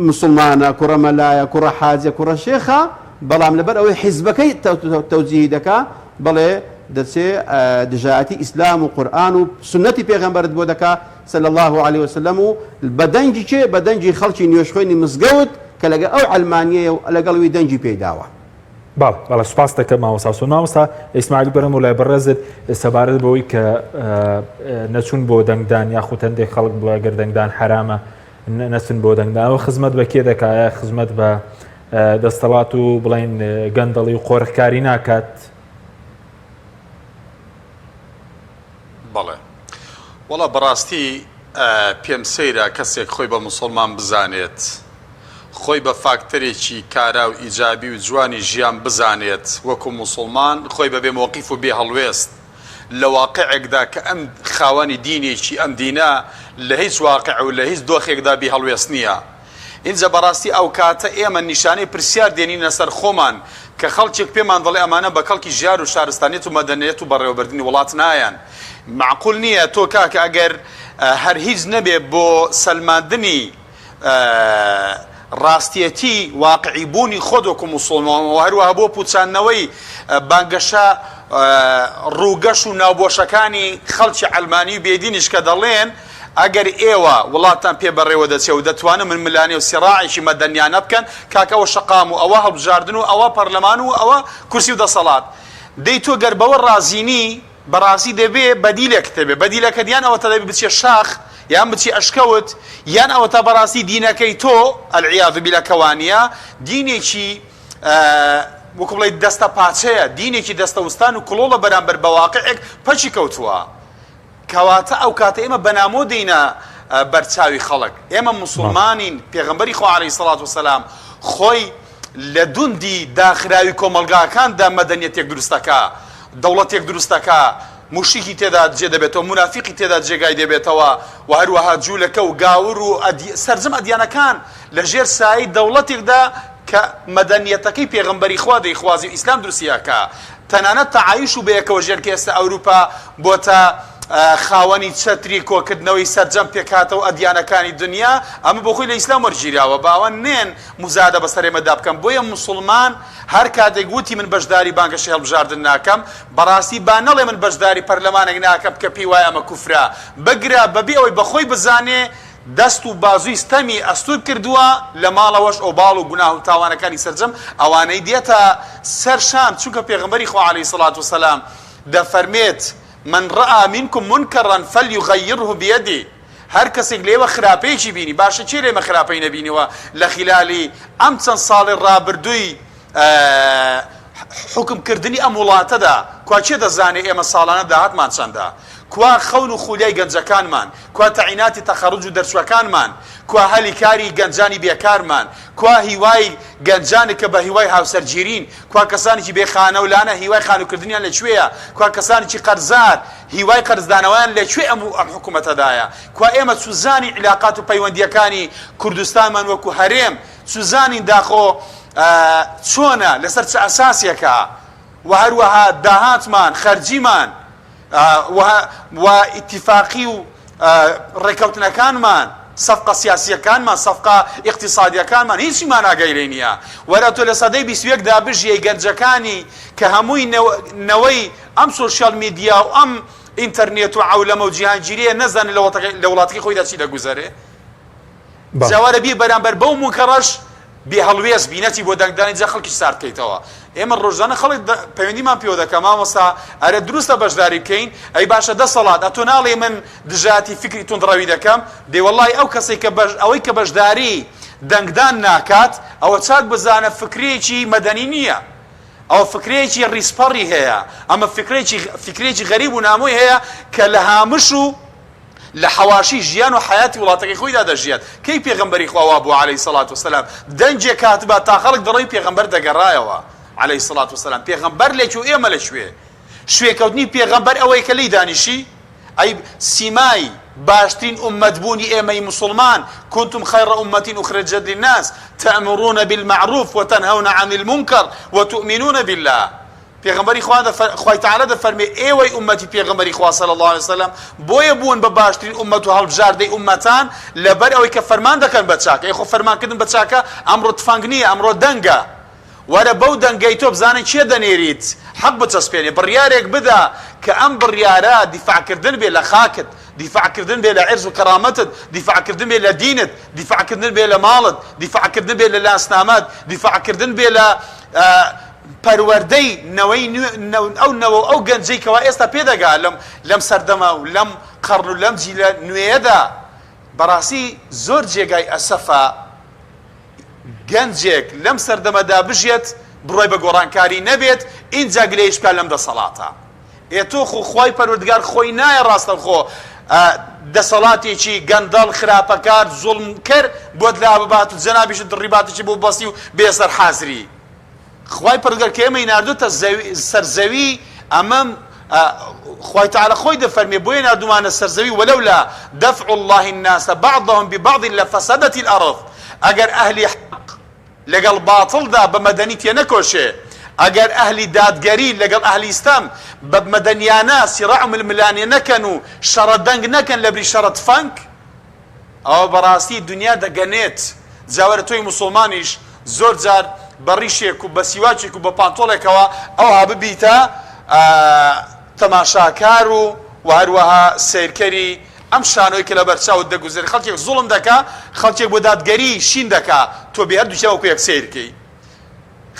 مسلمانە کوڕە مەلایە کوڕە حاجە کوڕە شێخە بەڵام لەبەر ئەوەی حیزبەکەی تەوجیه دەکا بڵێ دەچێ دژایەتی ئیسلام و قورئان و سنەتی پێغەمبەرت بۆ دەکا صلی الله عليه وسلم و بەدەنگی چێ بەدەنگی خەڵکی نوێژخوێنی مزگەوت کە لەگە ئەو ئەلمانیە و لەگەڵوی دەنگی پێداوە بەڵێ سوپاس دەکەم مامۆستا مامۆستا ئیسماعیل بەرەم و لای بەڕێزت سەبارەت بەوەی کە نەچوون بۆ دەنگدان یاخود هەندێک خەڵک بڵێ گەر دەنگدان حرامە نەچن بۆ دەنگدانەوە خزمەت بە کێ دەکایە خزمەت بە دەستەڵات و بڵین گەندەڵی و قۆرخکاری ناکات بەڵێ وەڵا بەڕاستی پێم سەیرە کەسێک خۆی بە موسڵمان بزانێت خۆی بە فاکتەرێکی کارا و ئیجابی و جوانی ژیان بزانێت وەکو موسڵمان خۆی بەبێ مۆقیف و بێ هەڵوێست لە واقعێکدا کە ئەم خاوەنی دینێکی ئەم دینە لە هیچ واقع و لە هیچ دۆخێکدا بی هەڵوێست نییە. اینجا بەڕاستی ئەو کاتە ئێمە نیشانەی پرسیار دێنینە سەر خۆمان کە خەڵکێک پێمان دەڵێ ئەمانە بە کەڵکی ژیار و شارستانیت و مەدەنیەت و بەڕێوەبردننی وڵات نایەن. معقول نییە تۆ کاکە ئەگەر هەر هیچ نەبێ بۆ سەلماندنی ڕاستیەتی واقعی بوونی خۆدۆک و موسڵمان و هەروەها بۆ پوچاندنەوەی بانگەشە ڕووگەش و ناوبۆشەکانی خەڵکی ئەلمانی و بێدینیش کە دەڵێن ئەگەر ئێوە وڵاتان پێ بەڕێوە دەچێت و دەتوانن من ملانێ و سیڕاعێکی مەدەنیانە بکەن کاکەوە شەقام و ئەوە هەڵبژاردن و ئەوە پەرلەمان و ئەوە کورسی و دەسەڵات دەی تۆ گەر بەوە ڕازینی بەڕاستی دەبێ بەدیلێک تەبێ بەدیلەکە دیان ئەوە دەبێ بچێ شاخ یان بچی ئەشکەوت یان ئەوە تا بەڕاستی دینەکەی تۆ ئەلعیاذ بیلە کەوانیە دینێکی وەکو بڵێ دەستە پاچەیە دینێکی دەستەوستان و کڵۆڵە بەرامبەر بە واقعێک پەچی کەوتووە کەواتە ئەو کاتە ئێمە بەنامۆ دەینە بەرچاوی خەڵک ئێمە موسڵمانین پێغەمبەری خوا عەلەیهی سەڵات وسەلام خۆی لە دوندی داخراوی کۆمەلگاکاندا مەدەنیەتێک دروستەکە دەوڵەتێک دروستەکە موشیکی تێدا جێ دەبێتەوە منافقی تێدا جێگای دەبێتەوە و هەروەها جوولەکە و گاور و سەرجەم ئەدیانەکان لە ژێر سایی دەوڵەتێکدا کە مەدەنیەتەکەی پێغەمبەری خوا دەیخوازی و ئیسلام دروستیەکە تەنانەت تەعایش و بەیەکەوە ژێر کە ئێستا ئەوروپا بۆتە خاوەنی چەتری کۆکردنەوەی سەرجەم پێکاتەوە ئەدیانەکانی دنیا ئەمە بۆ خۆی لە ئیسلام وەرگیراوە باوە نێن مزادە بەسەرێمەدا بکەم بۆیە موسڵمان هەر کاتێک گوتی من بەشداری بانگەشەی هەڵبژاردن ناکەم بەڕاستی با نەڵێ من بەشداری پەرلەمانێک ناکەم کە پێی وایە ئەمە کوفرە بگرە بەبێ ئەوەی بەخۆی بزانێ دەست و بازووی ستەمی ئەستور کردووە لە ماڵەوەش ئۆباڵ و گوناه و تاوانەکانی سەرجەم ئەوانەی دێتە سەر شام چونکە پێغەمبەری خوا عەلەیهی سەڵات وسەلام دەفەرمێت من رأى منكم منكرا فليغيره بيده هەر کەسێک لێوە خراپەیەکی بینی باشە چێ لێمە خراپەی نەبینیوە لە خلالی ئەم چەند ساڵی ڕابردووی حکمکردنی ئەم وڵاتەدا کوا چێ دەزانێ ئێمە ساڵانە داهاتمان چەندە کوا خەون و خولیای گەنجەکانمان کوا تەعیناتی تەخەڕوج و دەرچوەکانمان کوا هەلی کاری گەنجانی بێکارمان کوا هیوای گەنجانی کە بە هیوای هاوسەرگیرین کوا کەسانێکی بێخانە و لانە هیوای خانوکردنیان لەکوێیە کوا کەسانێکی قەرزار هیوای قەرزدانەوەیان لەکوێ ئەم حکوومەتەدایە کوا ئێمە سوزانی علاقات و پەیوەندیەکانی کوردستانمان وەکو هەرێم سوزانی داخۆ چۆنە لەسەر چه ئەساسیەکە و هەروەها داهاتمان خەرجیمان و ئیتیفاقی و ڕێکەوتنەکانمان سەفقە سیاسیەکانمان سەفقە ئیقتصادیەکانمان هیچیمان ئاگای نییە وەرە تۆ لە سەدەی 21دا بژیە گەنجەکانی کە هەمووی نەوەی ئەم سۆشیال میدیا و ئەم ئینتەرنێت و عەولەمە و جیهانگیریە نەزانێت لە وڵاتەکەی خۆیدا چی دەگوزارێ جاوارە بی بەرامبەر بەو موکەڕەش بێ هەڵوێز بینەتی بۆ دەنگدانی جا خەڵکی سارد بکەیتەوە ئێمە ڕۆژانە خەڵک پەیوەندیمان پێوە دەکەم مامۆستا ئەرە دروستە بەشداری بکەین ئەی باشە دەسەڵات ئەتۆ ناڵێ من دژاتی فکری تونڕەوی دەکەم دێ وەڵای ئەو کەسێک کە ئەوەی کە بەشداری دەنگدان ناکات ئەوە چاک بزانە فکرێکی مەدەنی نییە ئەو فکرێکی ڕیسپەڕی هەیە ئەمە فکرێکی غەریب و نامۆی هەیە کە لە هامش و لە حەواشی ژیان و حیاتی وڵاتەکەی خۆیدا دەژیات کەی پێغەمبەری خوا بوو عەلەیهی سەڵات وسەلام دەنجێک کاتبا تا خەڵک دەڕۆی پێغەمبەر دەگەڕایەوە عەلەیهی سەڵات وسەلام پێغەمبەر لێک و ئێمە لەکوێ شوێکەوتنی پێغەمبەر ئەوەی کە لی دانیشی ئەی سیمای باشترین ئومەت بوونی ئێمەی موسڵمان كنتم خير أمة أخرجت للناس تأمرون بالمعروف وتنهون عن المنكر وتؤمنون بالله پێغەمبەری خوای تەعالا دەفەرمێ ئێوەی ئومەتی پێغەمبەری خوا صلی الله علیه وسلم بۆیە بوون بە باشترین ئومەت و هەڵبژاردەی ئومەتان لەبەر ئەوەی کە فەرمان دەکەن بە چاکە ئەی خۆ فەرمانکردن بە چاکە ئەمڕۆ تفەنگ نییە ئەمڕۆ دەنگە وەرە بەو دەنگەی تۆ بزانێ چێ دەنێریت حەق بچەسپێنێ بڕیارێک بدە کە ئەم بڕیارە دیفاعکردن بێ لە خاکت دیفاعکردن بێ لە عێرز و کەرامەتت دیفاعکردن بێ لە دینت دیفاعکردن بێ لە ماڵت دیفاعکردن بێ لە لاسنامەت دیفاعکردن بێ لە پەروەردەی نەوەی ئەو گەنجەی کەوا ئێستا پێدەگا لەم سەردەمە و لەم قەڕن و لەم جیلە نوێیەدا بەڕاستی زۆر جێگای ئەسەفە گەنجێک لەم سەردەمەدا بژێت بڕۆی بە گۆڕانکاری نەبێت ئینجا گلەیش بکات لەم دەسەڵاتە ئێتۆ خوای پەروەردگار خۆی نایە ڕاستەوخۆ دەسەڵاتێکی گەندەڵ خراپەکار زوڵمکەر بۆت لا ببات و جەنابیشت دڕیباتێکی بۆ بەسی و بێسەر حازری خوای پەروەردگار کە ئێمەی ناردووتە سەرزەوی ئەمەم خوای تعالی خۆی دەفەرمێ بۆیە نردومانە سەرزەوی ولولا دفع الله الناس بعضهم ببعض لفسدت الأرض ئەگەر ئەهلی حق لەگەڵ باڵدا بە مەدەنی تێ نەکۆشێ ئەگەر ئەهلی دادگەری لەگەڵ ئەهلی ئیسلام بە مەدەنیانە سیڕاع و ململانێ نەکەن و شەڕە دەنگ نەکەن لە بری شەڕە تفەنگ ئەوە بەڕاستی دنیا دەگەنێت. جاوەرە تۆی موسڵمانیش زۆر جار بە ڕیشێک و بە سیواچێک و بە پانتۆڵێکەوە ئەوها ببیتە تەماشاکار و هەروەها سیرکەری ئەم شانۆی کە لە بەرچاوت دەگوزێت. خەڵکێک زوڵم دەکا، خەڵکێک بۆ دادگەری شین دەکا، تۆ بێ هەردووکیان وەکو یەک سیرکەی.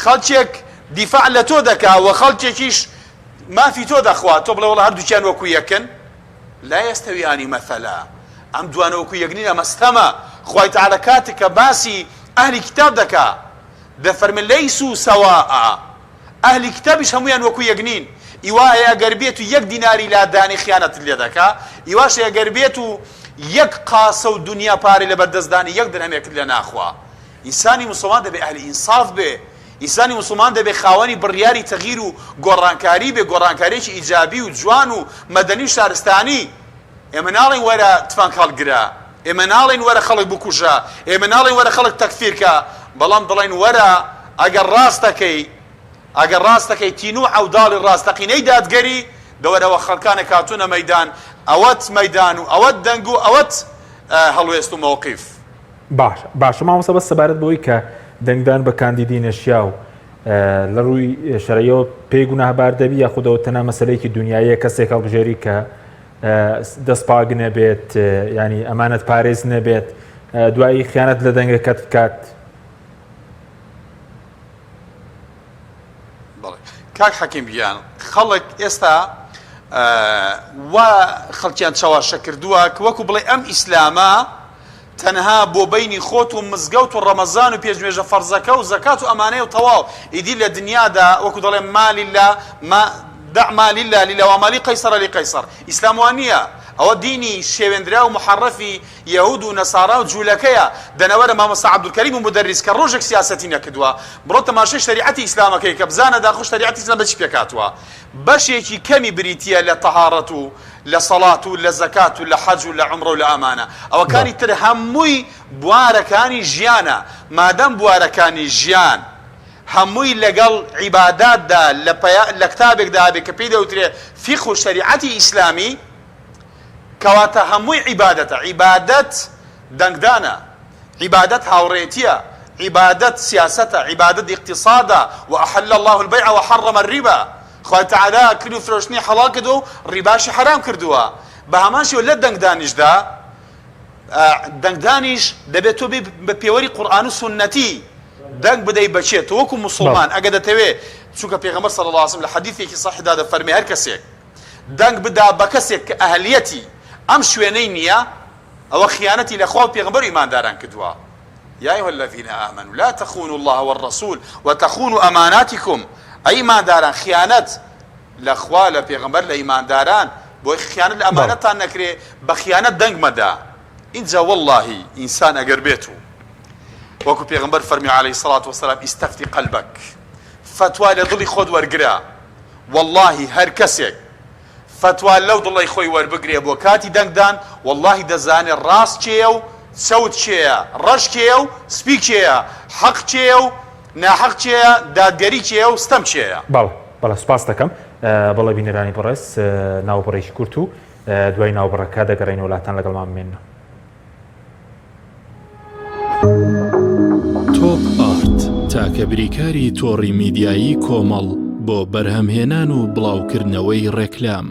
خەڵکێک دیفاع لە تۆ دەکا و خەڵکێکیش مافی تۆ دەخوا، تۆ بڵێ وەڵا هەردووکیان وەکو یەکن. لا یەستەویانی مەثەلا، ئەم دوانە وەکو یەک نین، ئەمە ستەمە. خوای تعالی کاتێک کە باسی ئەهلی کتاب دەکا دەفەرمێ لەیسوا سەواء، ئەهلی کتابیش هەمویان وەکو یەک نین. ئیوایە ئەگەر بێت و یەک دیناری لادانی خیانەت لێ دەکا، ئیواش ئەگەر بێت و یەک قاسە و دنیا پارەی لە بەردەستدانی یەک درهەمێکت لێ ناخوا. ئینسانی موسڵمان دەبێ ئەهلی ئینساف بێ، ئینسانی موسڵمان دەبێ خاوەنی بڕیاری تەغیر و گۆڕانکاری بێ، گۆڕانکاریی ئیجابی و جوان و مەدەنی و شارستانی. ئێمە ناڵێن وەرە تفەنگ هەڵگرە، ئێمە ناڵێن وەرە خەڵک بکوژە، ئێمە ناڵێن وەرە خەڵک تەکفیرکە، بەڵام دڵێن وەرە ئەگەر ڕاستەکەی تینوع ئەو داڵی ڕاستەقینەی دادگەری دەوەرەوە خەڵکانە کاتونە مەیدان، ئەوەت مەیدان و ئەوەت دەنگ و ئەوەت هەڵوێست و مەوقیف. باشە مامۆستا بەس سەبارەت بەوەی کە دەنگدان بە کاندیدی نەشیا و لە ڕووی شەرەیەوە پێی گوناهبار دەبی یاخودەوە تەنها مەسەلەیەکی دنیاییە کەسێک هەڵبژێری کە دەستپاک نەبێت، ینی ئەمانەت پارێز نەبێت، دوایی خیانەت لە دەنگەکەت بکات. کاک حەکیم گیان خەڵک ئێستا وا خەڵکیان چاواشە کردووە کە وەکو بڵێ ئەم ئیسلامە تەنها بۆ بینی خۆت و مزگەوت و ڕەمەزان و پێشمێژە فەرزەکە و زەکات و ئەمانەیە و تەواو ئیدی لە دنیادا وەکو دەڵێ مالی لە دع مالی لله ومالی قەیسەرە لقەیسەر. ئیسلام وان نییە، ئەوە دینی شێوێنرا و محەڕەفی یەهود و نەسارا و جوولەکەیە. دەنەوەرە مامۆستا عەبدولکەریم و مودەریس کە ڕۆژێک سیاسەتی نەکردووە بڕۆ تەماشای شەریعەتی ئیسلامەکەی کە بزانە داخۆ شەریعەتی ئیسلام بە چی پێکاتوە. بەشێکی کەمی بریتیە لە تەهارەت و لە سەڵات و لە زەکات و لە حەج و لە عومرە و لە ئەمانە. ئەوەکانی تر هەمووی بوارەکانی ژیانە. مادەم بوارەکانی ژیان هەمووی لەگەڵ عیباداتدا لە کتابێکدا بێ کە پێی دەوترێ فیقه و شەریعەتی ئیسلامی، کەواتە هەمووی عیبادەتە. عیبادەت دەنگدانە، عیبادەت هاوڕێتیە، عیبادەت سیاسەتە، عیبادەت اقتصادە. وأحل الله البيع وحرم الربا. خوای تعالی کرد و فرۆشتنی حەڵال کردو و ڕیباشی حرام کردووە. بە هەمان شێوە لە دەنگدانیشدا دەنگدانیش دەبێت تۆ بە پێوەری قورئان و سونەتی دەنگ بدەی بەچێت وەکو موسڵمان. ئەگە دەتەوێت چونکە پێغەمبەر صلی الله علیه و سلم لە حەدیثێکی صحیحدا دەفەرمێ هەر کەسێک دەنگ بدا بە کەسێک کە ئەهلیەتی ئەم شوێنەی نییە ئەوە خیانەتی لە خوا و پێغەمبەر و ئیمانداران کردووە. یا أيها الذين آمنوا لا تخونوا الله والرسول وتخونوا أماناتكم. ئەی ئیمانداران خیانەت لە خوا لە پێغەمبەر لە ئیمانداران بۆی خیانەت لە ئەمانەتان نەکرێ، بە خیانەت دەنگ مەدا. اینجا واللهی ئینسان ئەگەر بێت و وەکو پێغەمبەر فەرمی عەلەیهی سەڵات وسەلام ئیستەفتی قەلبەک، فتوا لە دڵی خۆت وەرگرە. واللهی هەر کەسێک فتوا لەو دڵی خۆی وەربگرێ بۆ کاتی دەنگدان واللهی دەزانێت ڕاست چێە و چەوت چێە، ڕەش چێە و سپی چێە، حەق چێە و ناحەق چێە، دادگەری چێە و ستەم چێە. بەڵێ سوپاس دەکەم. بەڵێ بینەرانی بەڕێز ناوبڕێکی کورت و دوای ناوبڕەکە دەگەڕێنەوە وڵاتان لەگەڵمان بمێنن. تۆپ ئارت تاکە بریکاری تۆڕی میدیایی کۆمەڵ بۆ بەرهەمهێنان و بڵاوکردنەوەی ڕێکلام.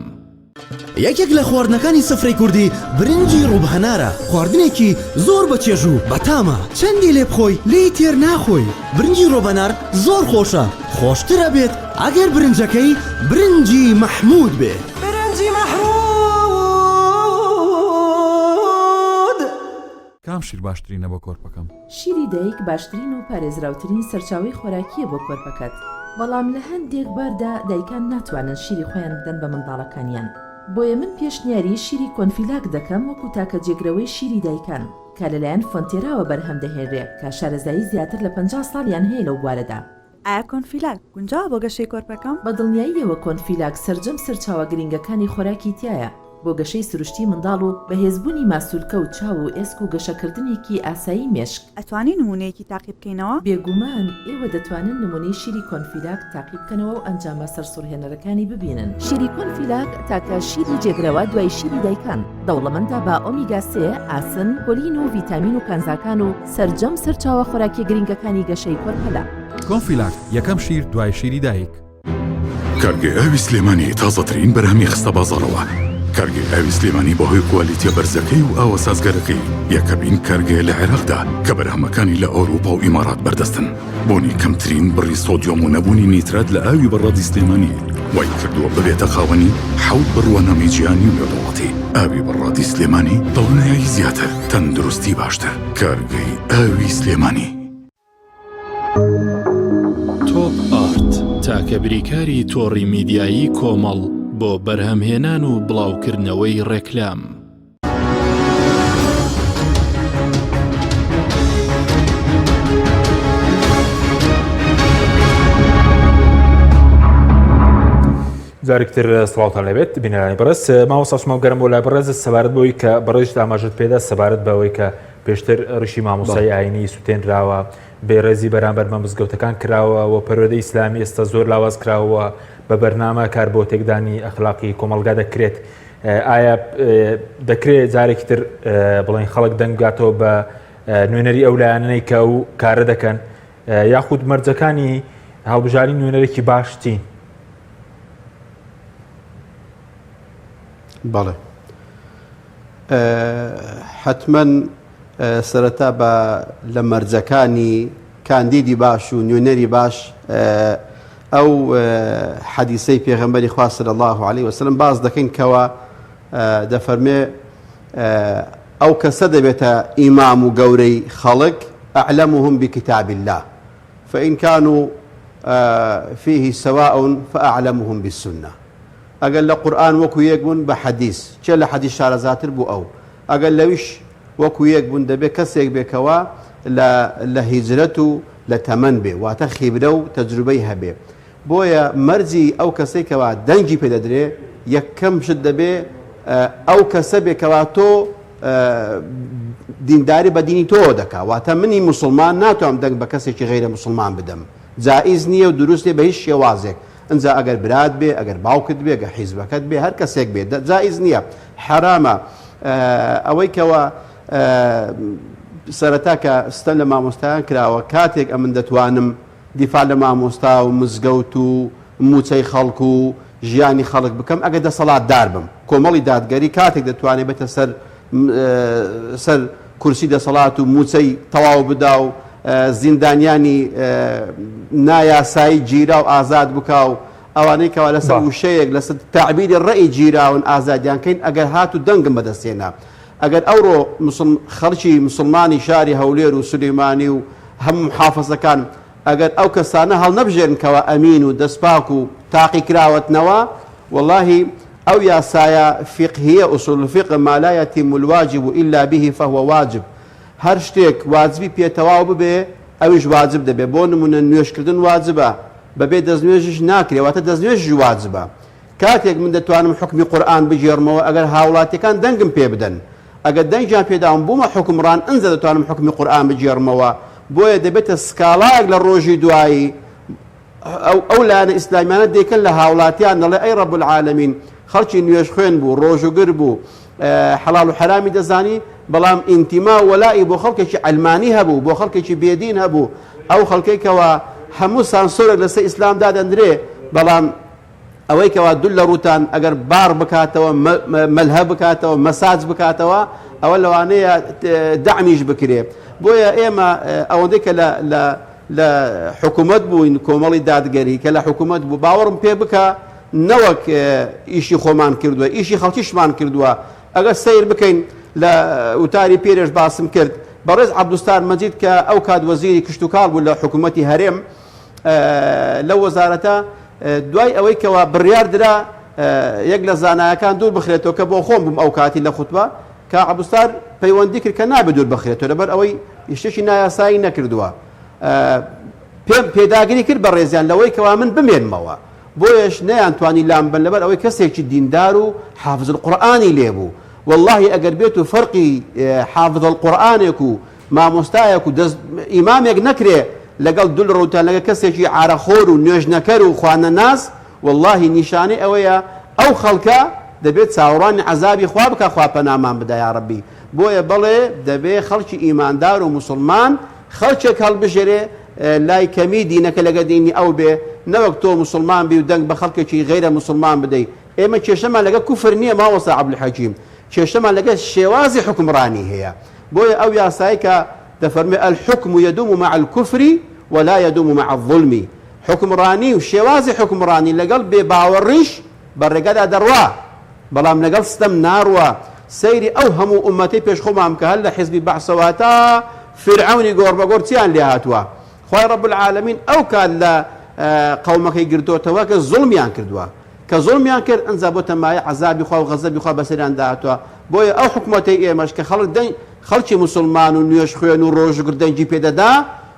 یەکێک لە خواردنەکانی سفرەی کوردی برنجی ڕووبهەنارە. خواردنێکی زۆر بەچێژ و بەتامە، چەندی لێ بخۆی لێی تێر ناخۆی. برنجی ڕۆبەنار زۆر خۆشە، خۆشترە بێت ئەگەر برنجەکەی برنجی مەحموود بێ. برنجی مەحموود. کام شیر باشترینە بۆ کۆرپەکەم؟ شیری دایک باشترین و پارێزراوترین سەرچاوی خۆراکیە بۆ کۆرپەکەت. بەڵام لە هەندێک باردا دایکان ناتوانن شیری خۆیان بدەن بە منداڵەکانیان. بۆیە من پێشنیاری شیری کۆنفیلاک دەکەم وەکو تاکە جێگرەوەی شیری دایکان کە لەلایەن فۆنتێراوە بەرهەم دەهێنرێت کە شارەزایی زیاتر لە 50 ساڵیان هەیە لەو بوارەدا. ئایا کۆنفیلاک گونجاوە بۆ گەشەی کۆرپەکەم؟ بە دڵنیاییەوە کۆنفیلاک سەرجەم سەرچاوە گرنگەکانی خۆراکی تایە بۆ گەشەی سروشتی منداڵ و بەهێزبوونی ماسوولکە و چاو و ئێسک و گەشەکردنێکی ئاسایی مێشک. ئەتوانی نمونەیەکی تاقی بکەینەوە؟ بێگومان ئێوە دەتوانن نمونەی شیری کۆنفیلاک تاقی بکەنەوە و ئەنجامە سەرسوڕهێنەرەکانی ببینن. شیری کۆنفیلاک تاکە شیری جێگرەوە دوای شیری دایکان دەوڵەمەندە بە ئۆمیگا 3 ئاسن کۆلین و ڤیتامین و کانزاکان و سەرجەم سەرچاوە خۆراکی گرنگەکانی گەشەی کۆرپەلا. کۆنفیلاک یەکەم شیر دوای شیری دایک. کارگەی ئاوی سلێمانی تازەترین بەرهەمی خستە بازاڕەوە. کارگەی ئاوی سلێمانی بەهۆی کوالیتیە بەرزەکەی و ئاوە سازگەرەکەی یەکەمین کارگەیە لە عێراقدا کە بەرهەمەکانی لە ئەوروپا و ئیمارات بەردەستن. بۆنی کەمترین بڕی سۆدیۆم و نەبوونی نیترات لە ئاوی بەڕادی سلێمانی وای کردووە ببێتە خاوەنی حەوت بڕوانەمی جیهانی و نێودەوڵەتی. ئاوی بەڕادی سلێمانی دڵنیایی زیاتر، تەندروستی باشتر. کارگەی ئاوی سلێمانی. تۆپ ئارت تاکە بریکاری تۆڕی میدیایی کۆمەڵ بۆ بەرهەمهێنان و بڵاوکردنەوەی ڕێکلام. جارێکتر سڵاوتان لەبێت بینەرانی بەڕێز مامۆستا گەرم بۆ لای بەڕێز سەبارەت بەوەی کە بەڕێژت ئاماژت پێدا سەبارەت بەوەی کە پێشتر ڕشی مامۆستای ئاینی سوتێنراوە بێڕێزی بەرامبەر بە مزگەوتەکان کراوە و پەروەردەی ئیسلامی ئێستا زۆر لاواز کراوە بە بەرنامە کار بۆ تێکدانی ئەخلاقی کۆمەلگا دەکرێت. ئایا دەکرێت جارێکی تر بڵێن خەڵک دەنگاتەوە بە نوێنەری ئەو لایەنەی کە ئەو کارە دەکەن یاخود مەرجەکانی هەڵبژاری نوێنەرێکی باشتین؟ بەڵێ حتمما سەرەتا بە لە مەرجەکانی کاندیدی باش و نوێنەری باش ئەو حەدیسەی پێغەمبەری خوا صلی الله علیه وسلم باز دەکەین کەوە دەفەرمێ ئەو کەسە دەبێتە ئیمام و گەورەی خەڵک ئەعلەمهم بکتاب الله فإن كانوا فيه سواء فأعلمهم بالسنة. ئەگەر لە قورئان وەکو یەک بوون بە حەدیث چێ لە حەدیث شارەزاتر بوو ئەو ئەگەر لەویش وەکو یەک بوون دەبێت کەسێک بێکەوە لە هیجرەت و لە تەمەن بێ واتە خیبرە و تەجروبەی هەبێ. بۆیە مەرجی ئەو کەسێکەوە دەنگی پێدەدرێ یەکەم شت دەبێ ئەو کەسە بێکەوە تۆ دینداری بە دینی تۆ دەکا واتە منی مسلمان ناتوانم دەنگ بە کەسێکی غەیرە مسلمان بدەم جائز نییە و دروست نیە بە هیچ شێوازێک. ئەنجا ئەگەر برات بێ ئەگەر باوکت بێ ئەگەر حیزبەکەت بێ هەر کەسێک بێ جائز نییە حرامە. ئەوەی کەوە سەرەتا کە ستە لە مامۆستایان کراوە کاتێک ئەمن دەتوانم دیفاع لە مامۆستا و مزگەوت و موچەی خەڵک و ژیانی خەڵک بکەم ئەگەر دەسەڵاتدار بم. کۆمەڵی دادگەری کاتێک دەتوانێت بێتە سەر کورسی دەسەڵات و موچەی تەواو بدا و زیندانیانی نایاسایی گیرا و ئازاد بکا و ئەوانەی کەوا لەسەر وشەیەک لەسەر تعبیری ڕێی گیراون ئازادیانکەین ئەگەر هات و دەنگم بەدەستێنا. ئەگەر ئەوڕۆ خەڵکی مسلمانی شاری هەولێر و سولەیمانی و هەموو محافەزەکان ئەگەر ئەو کەسانە هەڵ نەبژێن کەوە ئەمین و دەستپاک و تاقی کراوەتنەوە واللهی ئەو یاسایە فقهیە ئوسوڵ الفقه ما لا يتم الواجب إلا به فهو واجب. هەر شتێک واجبی پێتەواو ببێ ئەویش واجب دەبێ. بۆ نمونە نوێشکردن واجبە بەبێ دەستنوێژش ناکرێ واتە دەستنوێژی واجبە. کاتێک من دەتوانم حکمی قورئان بژێڕمەوە ئەگەر هاوڵاتیەکان دەنگم پێ بدەن ئەگەر دەنگیان پێداوم بوومە حکمڕان ئەنجا دەتوانم حکمی قورئان بژێڕمەوە. بۆیە دەبێتە سکاڵایەک لە ڕۆژی دوایی ئەو لایەنە ئیسلامیانە دەیکەن لە هاوڵاتیان دەڵێ ئەی ڕەب العالەمین خەڵکی نوێژ خوێن بوو ڕۆژوگر بوو حەڵال و حەرامی دەزانی بەڵام ئینتیما وەلایی بۆ خەڵکێکی ئەلمانی هەبوو بۆ خەڵکێکی بێدین هەبوو ئەو خەڵکێکەوە هەموو سانسۆرێک لەسەر ئیسلامدا دەندرێ بەڵام ئەوەی کەوا دوول لە ڕووتان ئەگەر بار بکاتەوە مەلهە بکاتەوە مەساج بکاتەوە ئەوە لەوانەیە دەعمیش بکرێ. بۆیە ئێمە ئەوەندەی کە لە حکوومەت بووین کۆمەڵی دادگەری کە لە حکوومەت بوو باوەڕم پێ بکە نەوەک ئیشی خۆمان کردووە ئیشی خەڵکیشمان کردووە. ئەگەر سیر بکەین لە وتاری پێرێش باسم کرد بەڕێز عەبدوستار مەجید کە ئەو کات وەزیری کشتوکاڵ بوو لە حکوومەتی هەرێم لەو وەزارەتە دوای ئەوەی کەوا بڕیار درا یەک لە زانایەکان دوور بخرێتەوە کە بۆ خۆم بووم ئەو کاتی لە خوتبە کە عەبدوستار پەیوەندی کرد کە نابێت دوور بخرێتەوە لەبەر ئەوەی شتێکی نایاسایی نەکردووە. پێم پێداگیری کرد بە ڕێزیان لەوەی کەوا من بمێنمەوە بۆیش نەیانتوانی لام بن لەبەر ئەوەی کەسێکی دیندار و حافظ القورئانی لێبوو والله ئەگەر بێت و فەرقی حافظ القورئانێک و مامۆستایەک و ئیمامێک نەکرێ لەگەڵ دوول ڕوتان لەگە کەسێکی عارەخۆر و نوێژنەکەر و خوانەناس والله نیشانەی ئەوەیە ئەو خەڵکە دەبێت چاوەڕوانی عەزابی خوا بکە خوا پەنامان بدا یا ڕەبی بۆیە بەڵێ دەبێت خەڵکی ئیماندار و موسڵمان خەڵکێک هەڵبژێرێ لای کەمی دینەکە لەگە دینی ئەو بێ نەوەک تۆ موسڵمان بی و دەنگ بە خەڵکێکی غەیرە موسڵمان بدەیت ئێمە کێشەمان لەگە کوفر نییە ماوەسا عەبدولحەکیم کێشەمان لەگە شێوازی حکمڕانی هەیە بۆیە ئەو یاسایی کە دەفەرمێ الحکم يدوم مع الكفر ولا يدوم مع الظلم حکمڕانی و شێوازی حکمڕانی لەگەڵ بێباوەڕیش بەڕێگەدا دەڕوا بەڵام لەگەڵ ستەم ناڕوە سەیری ئەو هەموو ئومەتەی پێشخۆمان کە هەر لە حیزبی بەعسەوە تا فرعونی گۆڕبەگۆڕ چیان لێ هاتووە خوای رب العالمین ئەو کات لە قەومەکەی گرتوتەوە کە زوڵمیان کردووە کە زوڵمیان کرد ئەنجا بۆ تەمایە عەزابی خوا و غەزەبی خوا بەسەریان داهاتووە بۆیە ئەو حکومەتەی ئێمەش کە خەڵکی موسڵمان و نوێژ خوێن و ڕۆژگر دەنگی پێدەدا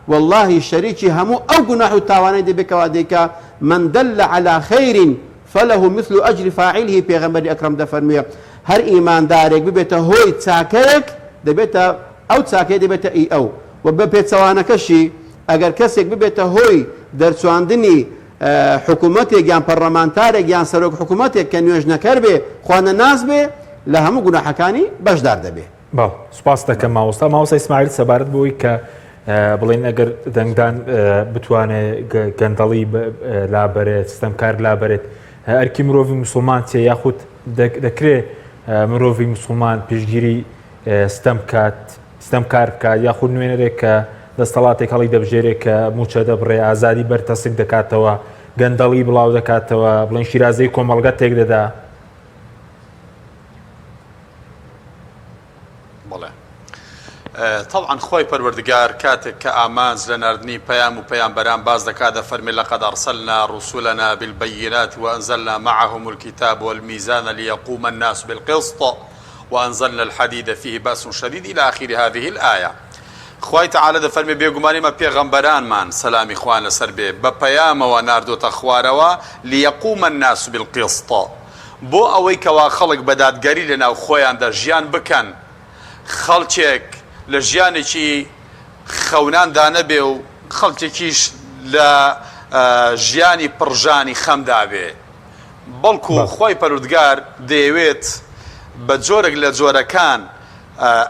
والله شەریکی هەموو ئەو گوناح و تاوانەی دەبێتەوە دەیکا من دل على خير فله مثل أجر فاعله پێغەمبەری ئەکرەم دەفەرموێ هەر ئیماندارێک ببێتە هۆی چاکەیەک دەبێتە ئەو چاکەیە دەبێتە ئی ئەو و بە پێچەوانەکەشی ئەگەر کەسێک ببێتە هۆی دەرچواندنی حکوومەتێک یان پەرلەمانتارێک یان سەرۆک حکوومەتێک کە نوێژنەکەر بێ خوانەناس بێ لە هەموو گوناحەکانی بەشدار دەبێ سوپاس دەکەم ماوەستا ئیسماعیل سەبارەت بۆی کە بڵێن ئەگەر دەنگدان بتوانێت گەندەڵی لابەرێت سیستەمکار لابەرێت ئەرکی مرۆڤی موسڵمان چێ یاخود دەکرێت مرۆڤی موسڵمان پێشگیری ستەمکار بکات یاخود نوێنەرێک کە دەستەڵاتێک هەڵی دەبژێرێت کە موچە دەبڕێ ئازادی بەرتەسک دەکاتەوە گەندەڵی بڵاو دەکاتەوە بڵێن شیرازەی کۆمەڵگە تێک دەدا طبعا خۆی پەروەردگار کاتێک کە ئامانج لە ناردنی پەیام و پەیامبەران باز دەکات دەفەرمێ لەقەد ئەرسەلنا ڕوسولنا بالبەیینات وأنزلنا معهم الكتاب والميزان ليقوم الناس بالقسط وأنزلنا الحديد فيه بأس شديد إلى آخر هذه الآية خوای تعالی دەفەرمێ بێگومانیمە پێغەمبەرانمان سەلامی خوان لەسەر بێ بە پەیامەوە ناردۆتە خوارەوە ليقوم الناس بالقسط بۆ ئەوەی کەوا خەڵک بەدادگەری لەناو خۆیاندا ژیان بکەن خەڵکێک لە ژیانێکی خەوناندا نەبێ و خەڵکێکیش لە ژیانی پڕژانی خەمدا بێ بەڵکو خۆی پەروردگار دەیەوێت بە جۆرێک لە جۆرەکان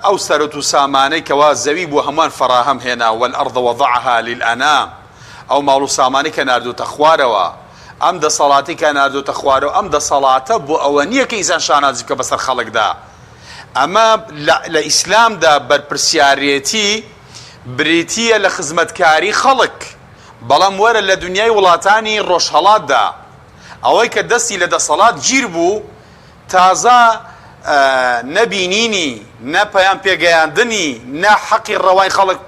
ئەو سەرۆت و سامانەی کەوا زەوی بۆ هەمووان فەراهەم هێنا والأرض وضعها للأنام ئەو ماڵ و سامانی کە ناردوتە خوارەوە ئەم دەسەڵاتی کە ناردوتە خوارەوە ئەم دەسەڵاتە بۆ ئەوە نییە کە ئینسان شانازی بکە بەسەر خەڵکدا ئەمە لە ئیسلامدا بەرپرسیارەتی بریتیە لە خزمەتکاری خەڵک بەڵام وەرە لە دنیای وڵاتانی ڕۆژهەڵاتدا ئەوەی کە دەستی لە دەسەڵات گیر بوو تازە نەبینینی نە پەیام پێگەیاندنی نە حەقی ڕەوای خەڵک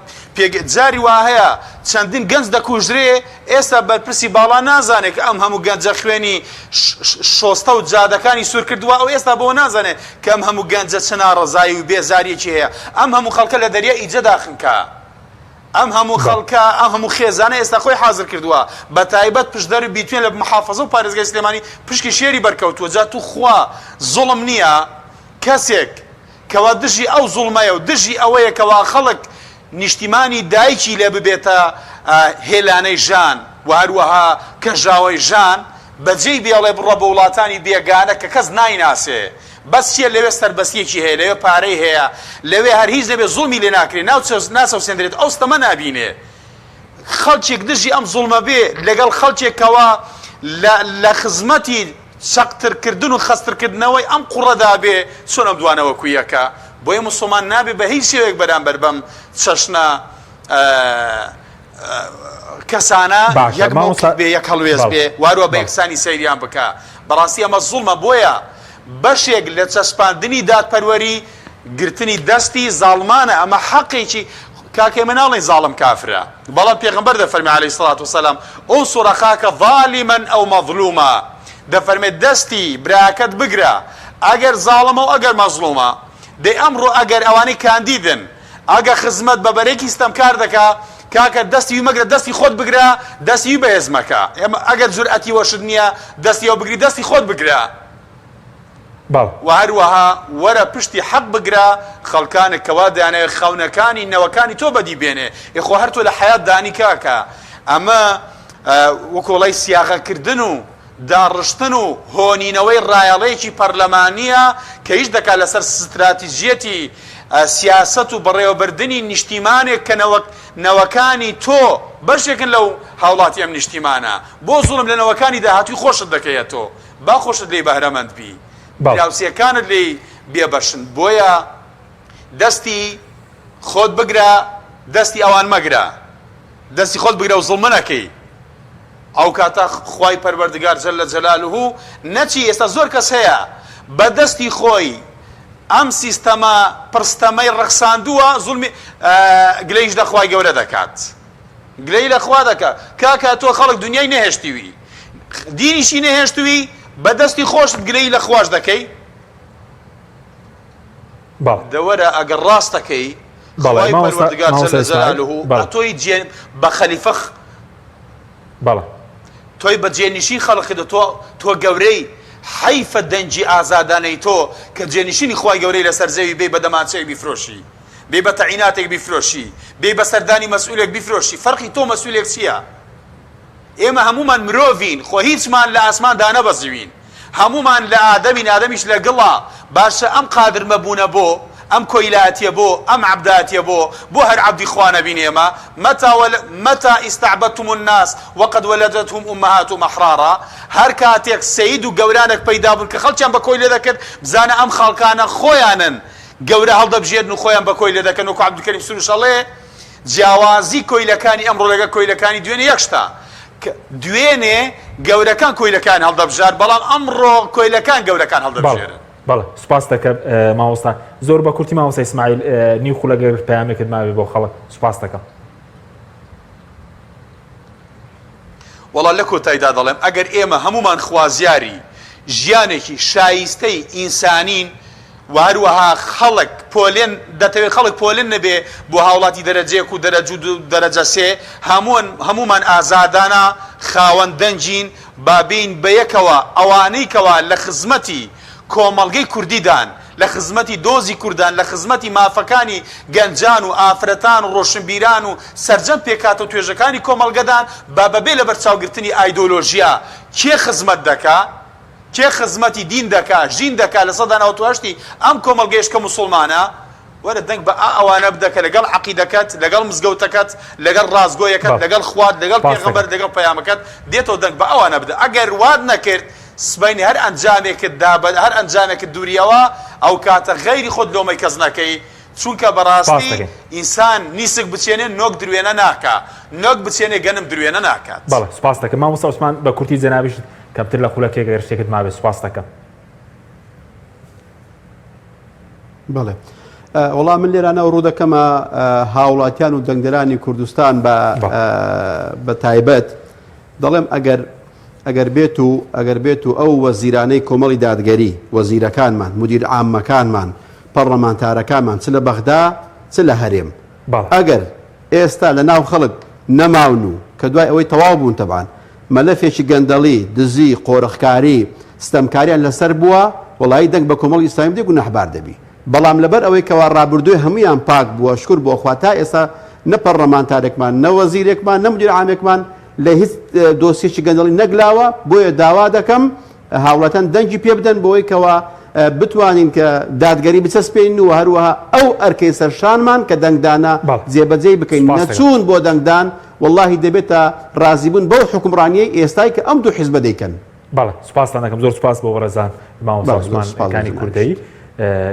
جاری وا هەیە چەندین گەنج دەکوژرێ ئێستا بەرپرسی باڵا نازانێت ئەم هەموو گەنجە خوێنی شۆستە و جادەکانی سوور کردووە ئەو ئێستا بۆ نازانێت کە ئەم هەموو گەنجە چنا ڕزایی و بێزاریەکی هەیە ئەم هەموو خەڵکە لە دەریا ئیجە داخنکە ئەم هەموو خەڵکە ئەم هەموو خێزانە ئێستا خۆی حاضر کردووە بە تایبەت پشتدەری بیتوێن لە محافەزە و پارێزگای سلێمانی پشکی شێری بەرکەوتووە جا تو خوا زوڵم نییە کەسێک کەوا دژی ئەو زوڵمەیە و دژی ئەوەیە کەوا خەڵک نیشتیمانی دایکی لێ ببێتە هێلانەی ژان و هەروەها کەژاوەی ژان بەجێی بێڵێ بڕە بە وڵاتانی بێگانە کە کەس نایناسێ بەس چیە لەوێ سەربەستیەکی هەیە لەوێ پارەی هەیە لەوێ هەر هیچ دەبێت زوڵمی لێ ناکرێ ناسەوسێندرێت ئەو ستەمە نابینێ خەڵکێک دژی ئەم زوڵمە بێ لەگەڵ خەڵکێکەوە لە خزمەتی چەقترکردن و خەسترکردنەوەی ئەم قوڕەدا بێ چۆن ئەم دوانەوە کویەکە بۆیە موسڵمان نابێ بە هیچ شێوێک بەرامبەر بەم چەشنە کەسانە یەک موقف بێ یەک هەڵوێز بێ وارووە بە یەکسانی سەیریان بکە بەڕاستی ئەمە زوڵمە بۆیە بەشێک لە چەسپاندنی دادپەروەری گرتنی دەستی زاڵمانە ئەمە حەقێکی کاکێ مناڵی زاڵم کافرە بەڵام پێغەمبەر دەفەرمێ عەلەیهی سڵات وسەلام ئونسوڕ ئەخاکە ظالیمەن ئەو مەظلومە دەفەرمێت دەستی براکەت بگرە ئەگەر زاڵمە و ئەگەر مەظلومە دەی ئەمڕۆ ئەگەر ئەوانەی کاندیدن ئەگە خزمەت بە بەرێکی ستەمکار دەکا کاکە دەستی مەگرە دەستی خۆت بگرە دەستی بەهێزمەکە ئێمە ئەگەر جورئەتی وەشت نییە دەستیەوە بگری دەستی خۆت بگرە و هەروەها وەرە پشتی حەق بگرە خەڵکانێک کەوا دەیانەوێت خەونەکانی نەوەکانی تۆ بەدی بێنێ یخۆ هەر تۆ لە حەیات دانی کاکە ئەمە وەکۆڵی سیاغەکردن و داڕشتن و هۆنینەوەی ڕایەڵەیەکی پەرلەمانیە کە هیچ دەکات لەسەر استراتیژیەتی سیاست و بەڕێوەبردننی نیشتیمانێک کە نەوەکانی تۆ بەشێکن لەو هاوڵاتی ئەم نیشتیمانە بۆ زوڵم لە نەوەکانی داهاتوی خۆشت دەکەیە تۆ با خۆشت لێی بەهرەمەند بی راوسیەکانت لێی بێبەشن بۆیە دەستی خۆت بگرە دەستی ئەوان مەگرە دەستی خۆت بگرە و زوڵمە نەکەی ئەو کاتە خوای پەروەردگار جەل لە جەلالوهو نەچی ئێستا زۆر کەس هەیە بە دەستی خۆی ئەم سیستەمە پرستەمەی ڕەخساندووە زوڵمی گلەیش دەخوای گەورە دەکات گلەی لە خوا دەکات کاکە تۆ خەڵک دنیای نەهێشتووی دینیشی نەهێشتووی بە دەستی خۆشت گلەی لە خواش دەکەی دەوەرە ئەگەر ڕاستەکەی خوای پەروەردگار جەل لە جەلالوهو ئەتۆی بە خەلیفە تۆی بە جێنشین خەڵقیدە تۆ گەورەی حیفە دەنجی ئازادانەی تۆ کە جێنشینی خوای گەورەی لەسەر زەوی بێ بە دەماچەیەک بیفرۆشی بێ بە تەعیناتێک بیفرۆشی بێ بە سەردانی مەسئولێک بیفرۆشی فەرقی تۆ مەسئولێک چییە؟ ئێمە هەمومان مرۆڤین خۆ هیچمان لە ئاسماندا نەبەزیوین هەمومان لە ئادەمیش لە گڵا باشە ئەم قادر مەبوونە بۆ ئەم کۆیلاتیە بۆ ئەم عەبداتیە بۆ هەر عەبدی خوا نەبین ئێمە متى استعبدتم الناس وقد ولدتهم أمهاتهم أحرارا هەر کاتێک سەید و گەورانێک پەیدا بوون کە خەڵکیان بە کۆی لێ دەکرد بزانە ئەم خەڵکانە خۆیانن گەورە هەڵدەبژێردن و خۆیان بە کۆی لێ دەکەن وەکو عەبدولکەریم سروشەڵێ جیاوازی کۆیلەکانی ئەمڕۆ لەگەڵ کۆیلەکانی دوێنێ یەکشتا دوێنێ گەورەکان کۆیلەکان هەڵدەبژار بەڵام ئەمڕۆ کۆیلەکان گەورەکان هەڵدەبژێرن بەڵێ سوپاس دەکەم مامۆستا زۆر بە کورتی مامۆستا ئیسماعیل نیو خولەگەر پەیامێکت ماوێ بۆ خەڵک سوپاس دەکەم وەڵا لە کۆتاییدا دەڵێم ئەگەر ئێمە هەمومان خوازیاری ژیانێکی شایستەی ئینسانین و هەروەها خەڵک پۆلێن دەتەوێت خەڵک پۆلێن نەبێ بۆ هاوڵاتی دەرەجەیەک و دەرەجە سێ هەمومان ئازادانە خاوەن دەنجین بابین بە یەکەوە ئەوانەی کەوا لە خزمەتی کۆمەڵگەی کوردیدان لە خزمەتی دۆزی کوردان لە خزمەتی مافەکانی گەنجان و ئافرەتان و ڕۆشنبیران و سەرجەم پێکات و توێژەکانی کۆمەڵگەدان بەبێ لە بەرچاوگرتنی ئایدۆلۆژیا کێ خزمەت دەکا کێ خزمەتی دین دەکا ژین دەکا لە سەدا ناوتواشتی ئەم کۆمەڵگەیش کە موسڵمانە وەرە دەنگ بە ئەوانە بدەکە لەگەڵ عەقیدەکەت لەگەڵ مزگەوتەکەت لەگەڵ ڕازگۆیەکەت لەگەڵ خوات لەگەڵ پێغەمبەر لەگەڵ پەیامەکەت دێتەوە دەنگ بە ئەوانە بدە ئەگەر واد نەکرد سبەینی هەر ئەنجامێکت دابەت هەر ئەنجامێکت دووریەوە ئەو کاتە غەیری خۆت لۆمەی کەس نەکەی چونکە بەڕاستی ئینسان نیسک بچێنێ نۆک درێنە ناکا نۆک بچێنێ گەنم درێنە ناکات بەڵێ سوپاس دەکەم مامۆستا عوسمان بە کورتی جەنابیش کەمتر لە خولەکێک گەر شتێکت مابێ سوپاس دەکەم بەڵێ وەڵام من لێرانە ڕوو دەکەمە هاوڵاتیان و دەنگدەرانی کوردستان بە تایبەت دەڵێم ئەگەر بێت و ئەو وەزیرانەی کۆمەڵی دادگەری وەزیرەکانمان مدیر عامەکانمان پەرلەمانتارەکانمان چ لە بەغدا چ لە هەرێم ئەگەر ئێستا لە ناو خەڵک نەماون و کە دوای ئەوەی تەواو بوون تەبان مەلەفێکی گەندەڵی دزی قۆرەخکاری ستەمکاریان لەسەر بووە وڵایی دەنگ بە کۆمەڵی ئیسلامی دێک و نەحبار دەبی بەڵام لەبەر ئەوەی کەوا ڕابردووی هەمویان پاک بووە شکر بۆ خوا تا ئێستا نە پەرلەمانتارێکمان نە وەزیرێکمان نە مدیر عامێکمان لە هیچ دۆسیێکی گەندەڵی نەگلاوە بۆیە داوا دەکەم هاوڵاتیان دەنگی پێ بدەن بۆی کەوا بتوانین کە دادگەری بچەسپێن و هەروەها ئەو ئەرکەی سەرشانمان کە دەنگدانە جێبەجێی بکەین نەچوون بۆ دەنگدان واللهی دەبێتە ڕازیبوون بەو حکومڕانیەی ئێستای کە ئەم دوو حیزبە دەیکەن بەڵێ سوپاستان دەکەم زۆر سوپاس بۆ بەڕێزان مامۆستا عوسمانەکانی کوردەی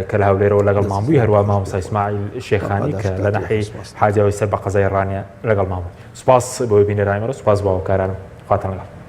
کە لە هەولێرەوە لەگەڵ مامبووی هەروە مامۆستا ئیسماعیل شێخانی کە لە ناحیەی حاجەوەی سەر بە قەزای ڕانیە لەگەڵ مامبووی سوپاس بۆ بینەرانی مەرە سوپاس بۆ هاوکارانم خواتان لەگەڵ